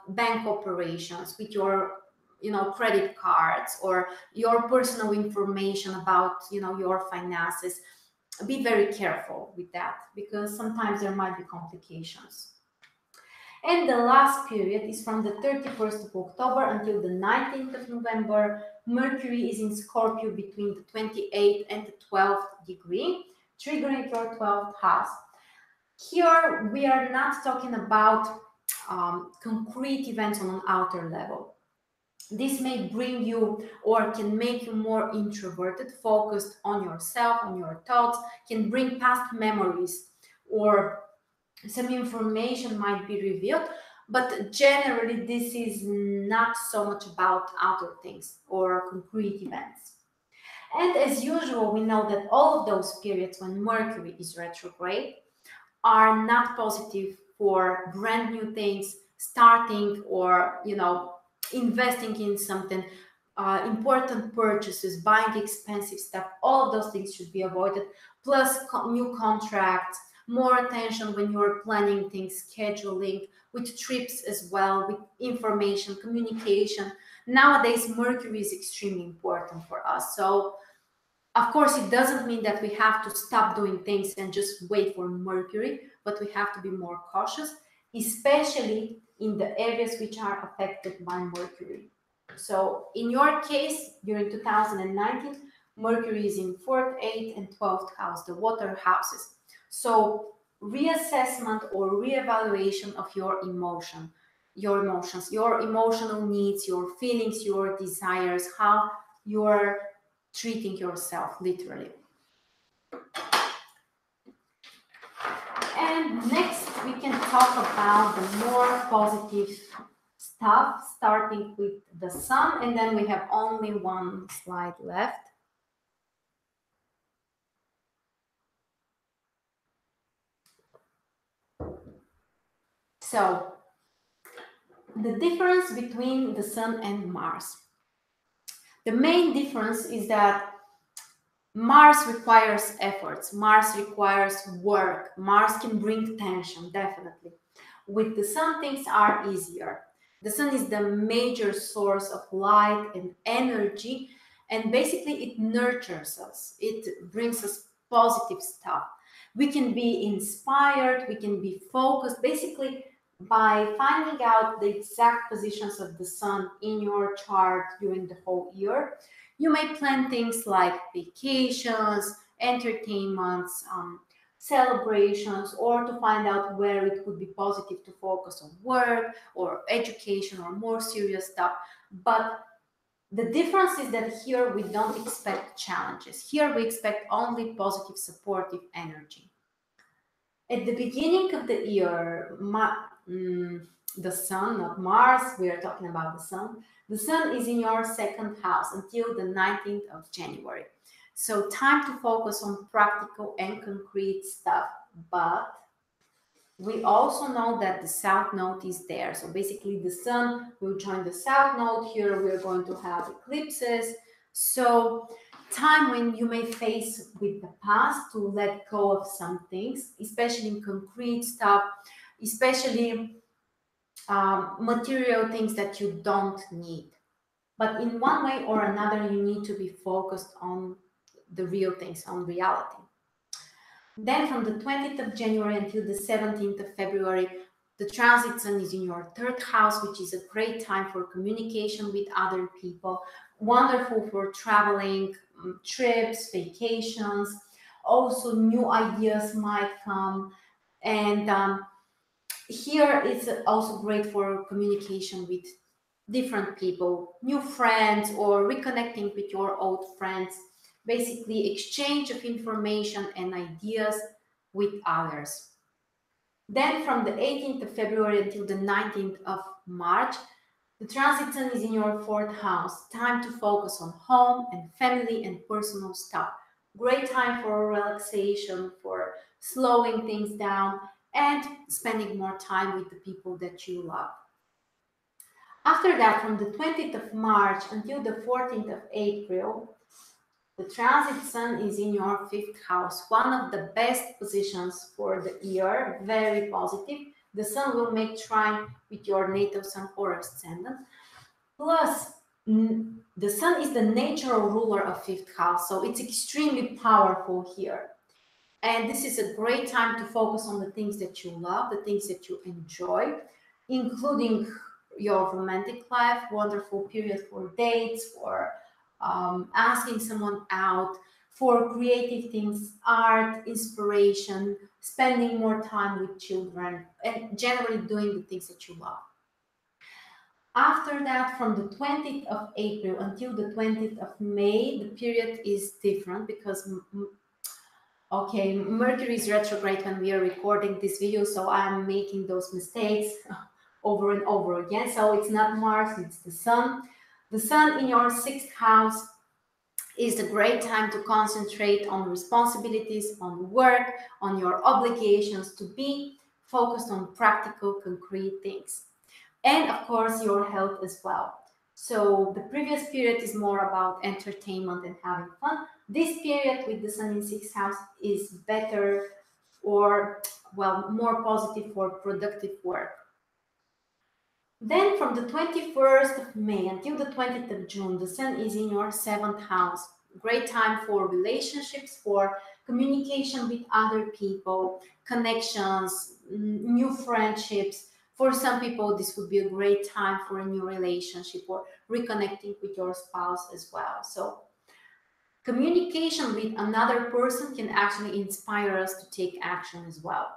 bank operations, with your credit cards, or your personal information about your finances. Be very careful with that, because sometimes there might be complications. And the last period is from the 31st of October until the 19th of November. Mercury is in Scorpio between the 28th and the 12th degree, triggering your 12th house. Here, we are not talking about concrete events on an outer level. This may bring you or can make you more introverted, focused on yourself, on your thoughts, can bring past memories, or some information might be revealed. But generally, this is not so much about outer things or concrete events. And as usual, we know that all of those periods when Mercury is retrograde are not positive for brand new things, starting or, investing in something, important purchases, buying expensive stuff. All of those things should be avoided. Plus new contracts, more attention when you're planning things, scheduling, with trips as well, with information, communication. Nowadays, Mercury is extremely important for us. So of course, it doesn't mean that we have to stop doing things and just wait for Mercury, but we have to be more cautious, especially in the areas which are affected by Mercury. So in your case, during 2019, Mercury is in 4th, 8th, and 12th house, the water houses. So reassessment or reevaluation of your emotions, your emotional needs, your feelings, your desires, how you're treating yourself, literally. And next, we can talk about the more positive stuff, starting with the sun, and then we have only one slide left. So, the difference between the sun and Mars. The main difference is that Mars requires efforts, Mars requires work, Mars can bring tension, definitely. With the sun, things are easier. The sun is the major source of light and energy, and basically it nurtures us. It brings us positive stuff. We can be inspired, we can be focused. Basically, by finding out the exact positions of the sun in your chart during the whole year, you may plan things like vacations, entertainments, celebrations, or to find out where it could be positive to focus on work or education or more serious stuff. But the difference is that here we don't expect challenges. Here we expect only positive, supportive energy. At the beginning of the year, the sun, not Mars, we are talking about the sun. The sun is in your 2nd house until the 19th of January. So time to focus on practical and concrete stuff. But we also know that the south node is there. So basically the sun will join the south node. Here we're going to have eclipses. So time when you may face with the past to let go of some things, especially in concrete stuff, especially material things that you don't need. But in one way or another, you need to be focused on the real things, on reality. Then from the 20th of January until the 17th of February, the transit sun is in your 3rd house, which is a great time for communication with other people, wonderful for traveling, trips, vacations. Also, new ideas might come. And here it's also great for communication with different people, new friends, or reconnecting with your old friends. Basically, exchange of information and ideas with others. Then from the 18th of February until the 19th of March, the transit sun is in your 4th house. Time to focus on home and family and personal stuff. Great time for relaxation, for slowing things down, and spending more time with the people that you love. After that, from the 20th of March until the 14th of April, the transit sun is in your 5th house, one of the best positions for the year, very positive. The sun will make trine with your natal sun or ascendant. Plus, the sun is the natural ruler of 5th house, so it's extremely powerful here. And this is a great time to focus on the things that you love, the things that you enjoy, including your romantic life, wonderful period for dates, for asking someone out, for creative things, art, inspiration, spending more time with children, and generally doing the things that you love. After that, from the 20th of April until the 20th of May, the period is different because, okay, Mercury is retrograde when we are recording this video, so I'm making those mistakes over and over again. So it's not Mars, it's the Sun. The Sun in your 6th house is a great time to concentrate on responsibilities, on work, on your obligations, to be focused on practical, concrete things. And of course, your health as well. So the previous period is more about entertainment and having fun. This period with the Sun in 6th house is better, or, well, more positive for productive work. Then from the 21st of May until the 20th of June, the Sun is in your 7th house. Great time for relationships, for communication with other people, connections, new friendships. For some people, this would be a great time for a new relationship or reconnecting with your spouse as well. So communication with another person can actually inspire us to take action as well.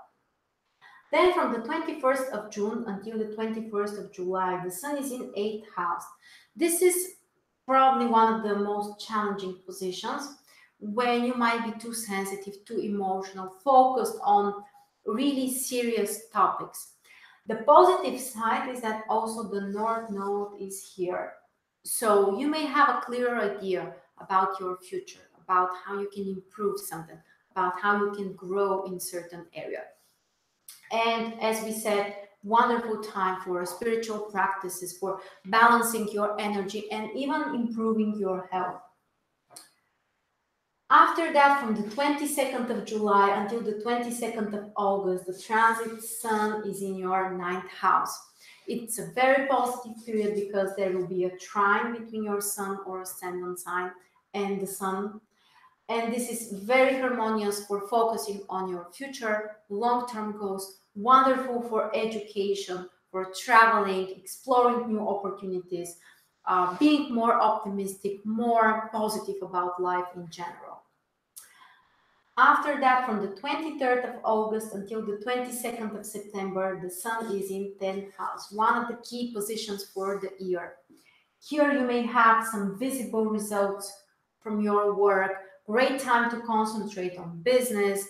Then from the 21st of June until the 21st of July, the Sun is in 8th house. This is probably one of the most challenging positions when you might be too sensitive, too emotional, focused on really serious topics. The positive side is that also the North Node is here. So you may have a clearer idea about your future, about how you can improve something, about how you can grow in certain area. And as we said, wonderful time for spiritual practices, for balancing your energy and even improving your health. After that, from the 22nd of July until the 22nd of August, the transit Sun is in your 9th house. It's a very positive period because there will be a trine between your Sun or Ascendant sign and the Sun. And this is very harmonious for focusing on your future, long-term goals, wonderful for education, for traveling, exploring new opportunities, being more optimistic, more positive about life in general. After that, from the 23rd of August until the 22nd of September, the Sun is in 10th house, one of the key positions for the year. Here you may have some visible results from your work, great time to concentrate on business,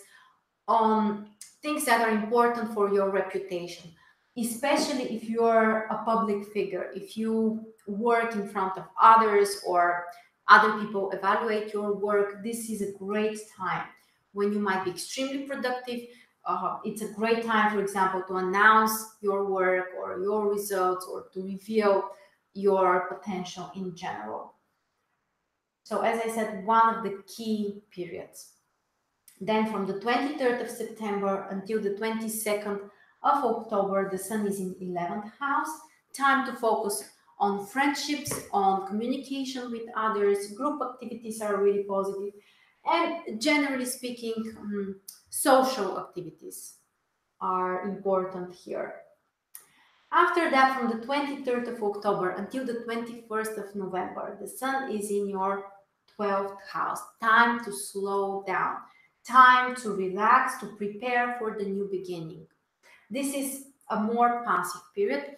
on things that are important for your reputation, especially if you're a public figure, if you work in front of others or other people evaluate your work. This is a great time when you might be extremely productive. It's a great time, for example, to announce your work or your results or to reveal your potential in general. So as I said, one of the key periods. Then from the 23rd of September until the 22nd of October, the Sun is in 11th house. Time to focus on friendships, on communication with others. Group activities are really positive. And generally speaking, social activities are important here. After that, from the 23rd of October until the 21st of November, the Sun is in your 12th house. Time to slow down, time to relax, to prepare for the new beginning. This is a more passive period,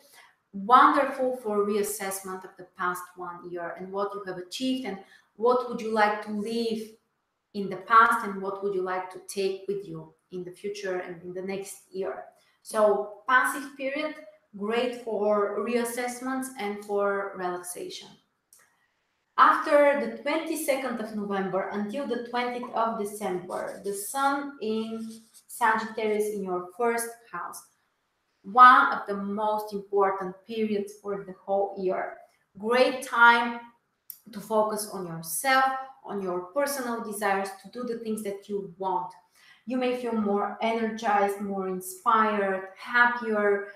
wonderful for reassessment of the past 1 year and what you have achieved and what would you like to leave in the past and what would you like to take with you in the future and in the next year. So passive period, great for reassessments and for relaxation. After the 22nd of November until the 20th of December, the Sun in Sagittarius in your 1st house. One of the most important periods for the whole year. Great time to focus on yourself, on your personal desires, to do the things that you want. You may feel more energized, more inspired, happier,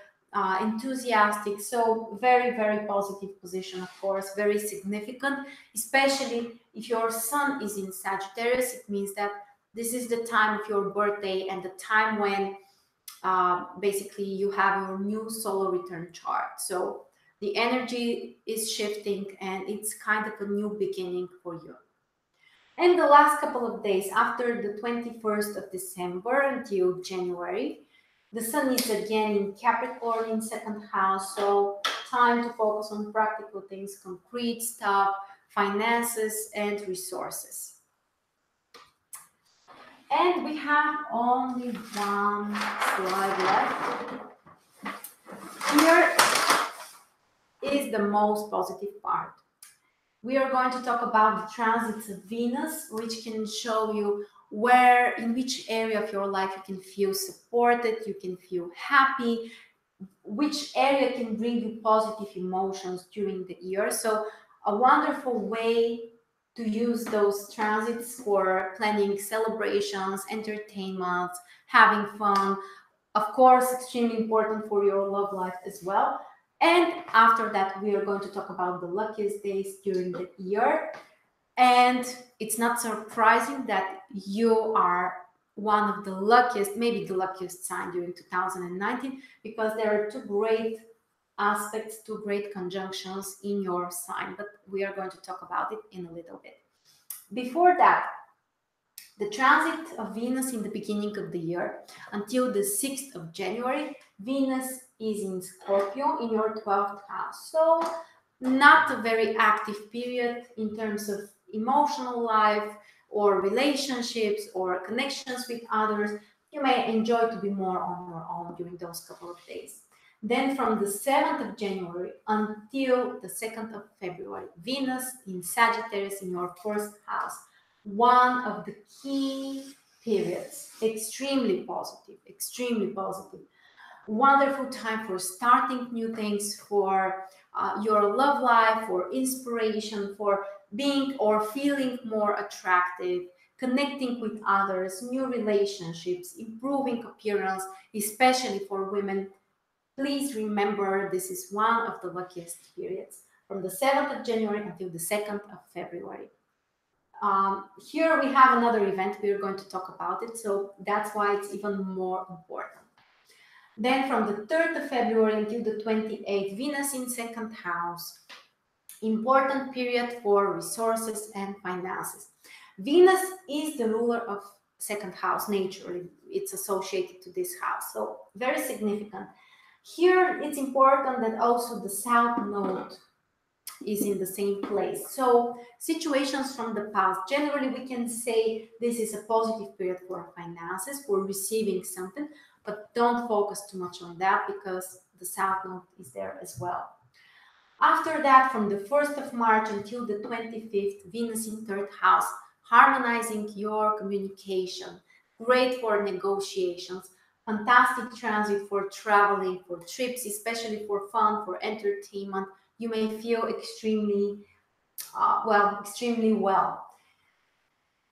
enthusiastic. So very, very positive position, of course, very significant, especially if your Sun is in Sagittarius. It means that this is the time of your birthday and the time when basically you have your new solar return chart. So the energy is shifting and it's kind of a new beginning for you. And the last couple of days, after the 21st of December until January, the Sun is again in Capricorn in second house. So time to focus on practical things, concrete stuff, finances, and resources. And we have only one slide left. Here is the most positive part. We are going to talk about the transits of Venus, which can show you where, in which area of your life you can feel supported, you can feel happy, which area can bring you positive emotions during the year. So a wonderful way to use those transits for planning celebrations, entertainment, having fun. Of course, extremely important for your love life as well. And after that, we are going to talk about the luckiest days during the year. And it's not surprising that you are one of the luckiest, maybe the luckiest sign during 2019, because there are two great aspects, two great conjunctions in your sign. But we are going to talk about it in a little bit. Before that, the transit of Venus in the beginning of the year until the 6th of January, Venus is in Scorpio in your 12th house. So not a very active period in terms of emotional life or relationships or connections with others. You may enjoy to be more on your own during those couple of days. Then from the 7th of January until the 2nd of February, Venus in Sagittarius in your first house. One of the key periods, extremely positive, extremely positive. Wonderful time for starting new things, for your love life, for inspiration, for being or feeling more attractive, connecting with others, new relationships, improving appearance, especially for women. Please remember, this is one of the luckiest periods from the 7th of January until the 2nd of February. Here we have another event, we're going to talk about it, so that's why it's even more important. Then from the 3rd of February until the 28th, Venus in second house. Important period for resources and finances. Venus is the ruler of second house, naturally. It's associated to this house, so very significant. Here it's important that also the South Node is in the same place. So situations from the past, generally we can say this is a positive period for finances, for receiving something, but don't focus too much on that because the South Node is there as well. After that, from the 1st of March until the 25th, Venus in third house, harmonizing your communication, great for negotiations, fantastic transit for traveling, for trips, especially for fun, for entertainment. You may feel extremely well.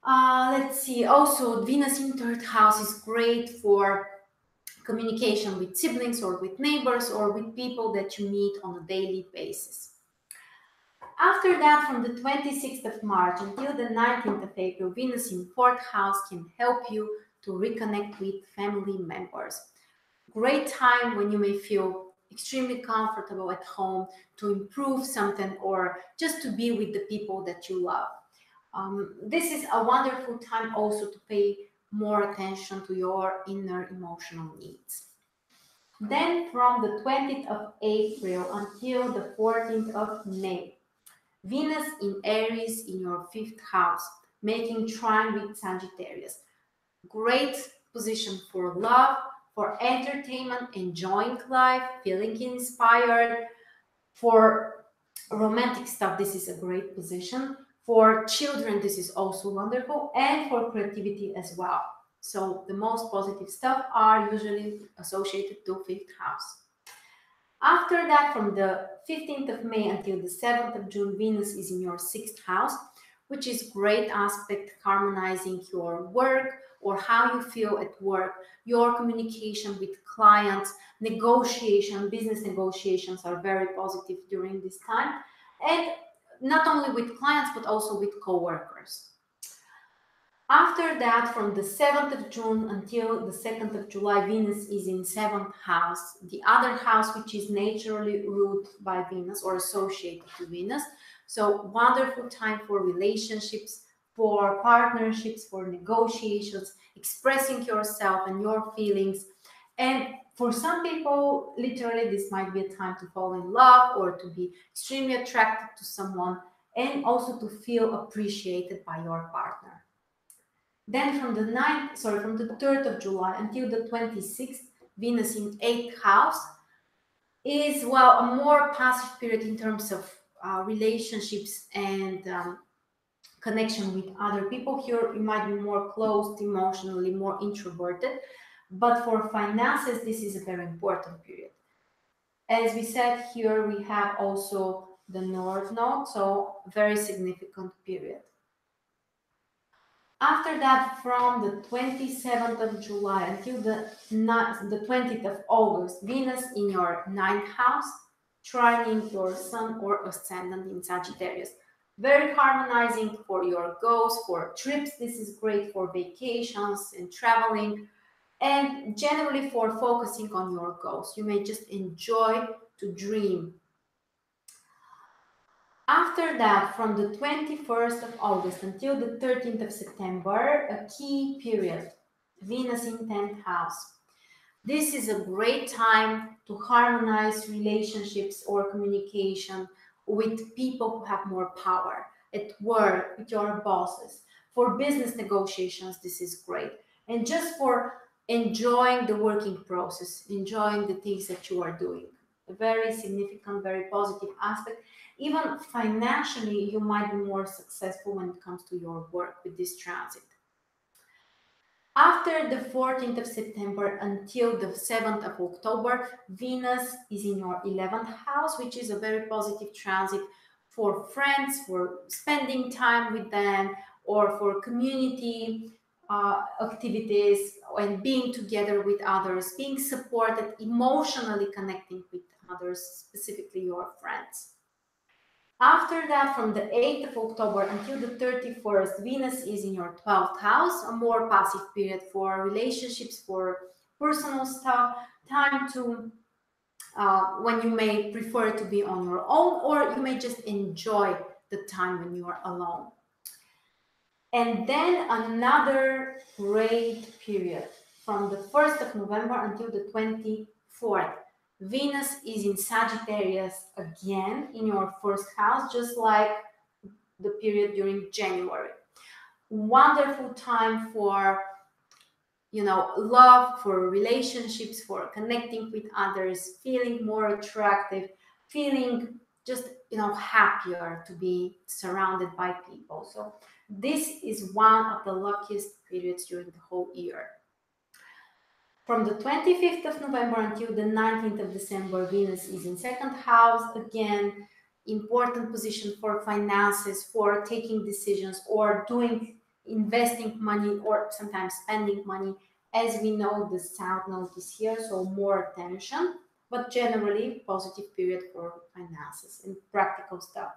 Let's see. Also, Venus in third house is great for communication with siblings or with neighbors or with people that you meet on a daily basis. After that, from the 26th of March until the 19th of April, Venus in fourth house can help you to reconnect with family members. Great time when you may feel extremely comfortable at home to improve something or just to be with the people that you love. This is a wonderful time also to pay more attention to your inner emotional needs. Then from the 20th of April until the 14th of May, Venus in Aries in your fifth house, making trine with Sagittarius. Great position for love, for entertainment, enjoying life, feeling inspired. For romantic stuff, this is a great position. For children, this is also wonderful, and for creativity as well. So the most positive stuff are usually associated to fifth house. After that, from the 15th of May until the 7th of June, Venus is in your sixth house, which is great aspect harmonizing your work or how you feel at work, your communication with clients, negotiation, business negotiations are very positive during this time. And not only with clients, but also with co-workers. After that, from the 7th of June until the 2nd of July, Venus is in 7th house, the other house which is naturally ruled by Venus or associated to Venus. So wonderful time for relationships, for partnerships, for negotiations, expressing yourself and your feelings. And for some people, literally, this might be a time to fall in love or to be extremely attracted to someone, and also to feel appreciated by your partner. Then from the 3rd of July until the 26th, Venus in 8th house is, well, a more passive period in terms of relationships and connection with other people. Here you might be more closed emotionally, more introverted, but for finances this is a very important period. As we said, here we have also the North Node, so very significant period. After that, from the 27th of July until the 20th of August, Venus in your 9th house, trining your Sun or Ascendant in Sagittarius. Very harmonizing for your goals, for trips. This is great for vacations and traveling, and generally for focusing on your goals. You may just enjoy to dream. After that, from the 21st of August until the 13th of September, a key period, Venus in 10th house. This is a great time to harmonize relationships or communication with people who have more power at work, with your bosses. For business negotiations, this is great. And just for enjoying the working process, enjoying the things that you are doing. A very significant, very positive aspect. Even financially, you might be more successful when it comes to your work with this transit. After the 14th of September until the 7th of October, Venus is in your 11th house, which is a very positive transit for friends, for spending time with them, or for community activities and being together with others, being supported, emotionally connecting with others, specifically your friends. After that, from the 8th of October until the 31st, Venus is in your 12th house, a more passive period for relationships, for personal stuff, time to, when you may prefer to be on your own, or you may just enjoy the time when you are alone. And then another great period from the 1st of November until the 24th. Venus is in Sagittarius again in your 1st house, just like the period during January. Wonderful time for, love, for relationships, for connecting with others, feeling more attractive, feeling just, happier to be surrounded by people. So this is one of the luckiest periods during the whole year. From the 25th of November until the 19th of December, Venus is in 2nd house. Again, important position for finances, for taking decisions or investing money or sometimes spending money. As we know, the South Node is here, so more attention, but generally positive period for finances and practical stuff.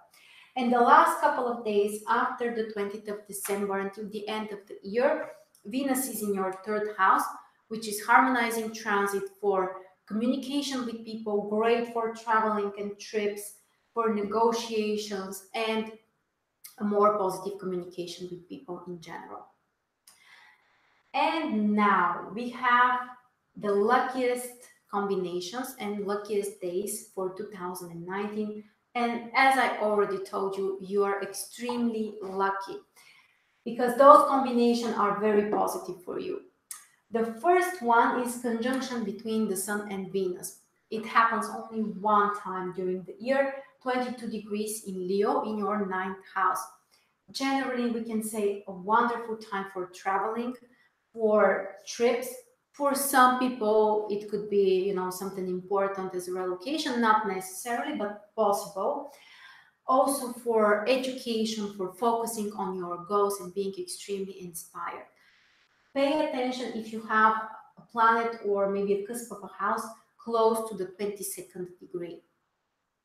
And the last couple of days after the 20th of December until the end of the year, Venus is in your 3rd house, which is harmonizing transit for communication with people, great for traveling and trips, for negotiations, and a more positive communication with people in general. And now we have the luckiest combinations and luckiest days for 2019. And as I already told you, you are extremely lucky because those combinations are very positive for you. The first one is conjunction between the Sun and Venus. It happens only one time during the year, 22 degrees in Leo in your 9th house. Generally, we can say a wonderful time for traveling, for trips. For some people, it could be, something important as a relocation, not necessarily, but possible. Also for education, for focusing on your goals and being extremely inspired. Pay attention if you have a planet or maybe a cusp of a house close to the 22nd degree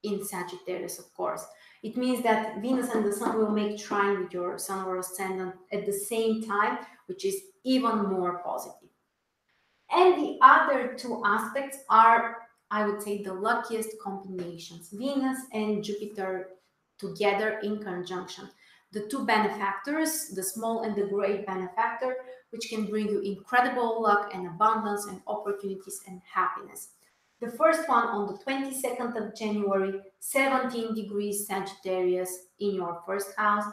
in Sagittarius, of course. It means that Venus and the Sun will make trine with your Sun or Ascendant at the same time, which is even more positive. And the other two aspects are, I would say, the luckiest combinations. Venus and Jupiter together in conjunction. the two benefactors, the small and the great benefactor, which can bring you incredible luck and abundance and opportunities and happiness. The first one on the 22nd of January, 17 degrees Sagittarius in your first house.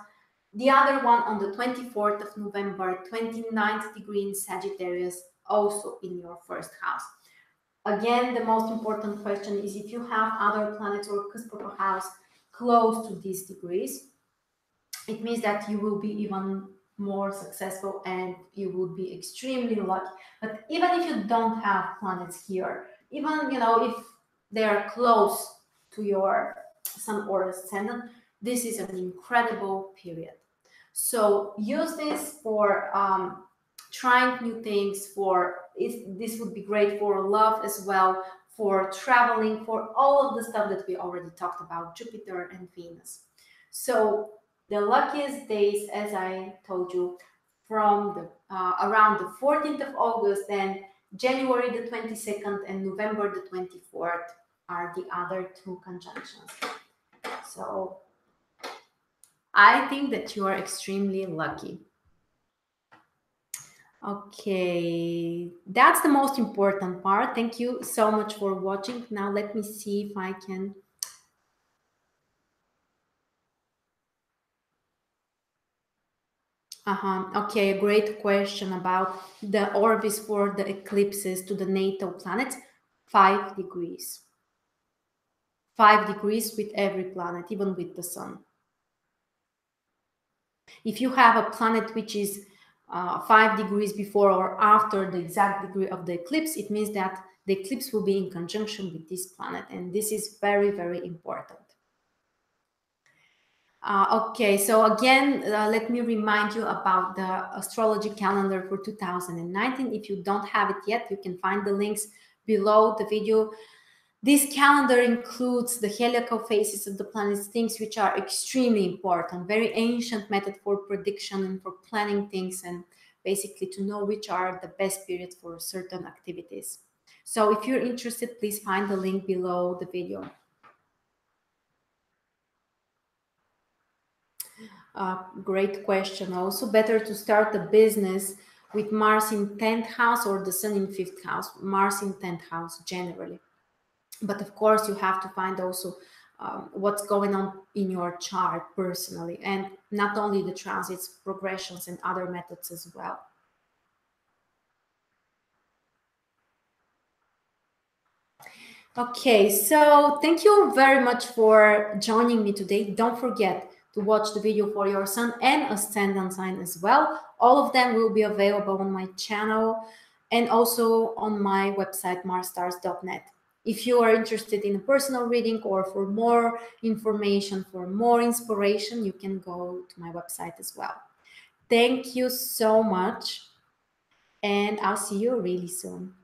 The other one on the 24th of November, 29th degree in Sagittarius, also in your first house. Again, the most important question is if you have other planets or cusp of a house close to these degrees, it means that you will be even more successful and you would be extremely lucky. But even if you don't have planets here, even if they are close to your sun or ascendant, this is an incredible period. So use this for trying new things. This would be great for love as well, for traveling, for all of the stuff that we already talked about, Jupiter and Venus. So the luckiest days, as I told you, from the around the 14th of August, then January the 22nd and November the 24th are the other two conjunctions. So I think that you are extremely lucky. Okay, that's the most important part. Thank you so much for watching. Now let me see if I can. Okay, a great question about the orbits for the eclipses to the natal planets. 5 degrees. 5 degrees with every planet, even with the sun. If you have a planet which is 5 degrees before or after the exact degree of the eclipse, it means that the eclipse will be in conjunction with this planet, and this is very, very important. Okay, so again, let me remind you about the astrology calendar for 2019. If you don't have it yet, you can find the links below the video. This calendar includes the heliacal phases of the planets, things which are extremely important, very ancient method for prediction and for planning things, and basically to know which are the best periods for certain activities. So if you're interested, please find the link below the video. Great question. Also, better to start a business with Mars in 10th house or the Sun in 5th house. Mars in 10th house generally. But of course, you have to find also what's going on in your chart personally, and not only the transits, progressions, and other methods as well. Okay, so thank you very much for joining me today. Don't forget to watch the video for your sun and ascendant sign as well. All of them will be available on my channel and also on my website, marsstars.net. If you are interested in a personal reading or for more information, for more inspiration, you can go to my website as well. Thank you so much, and I'll see you really soon.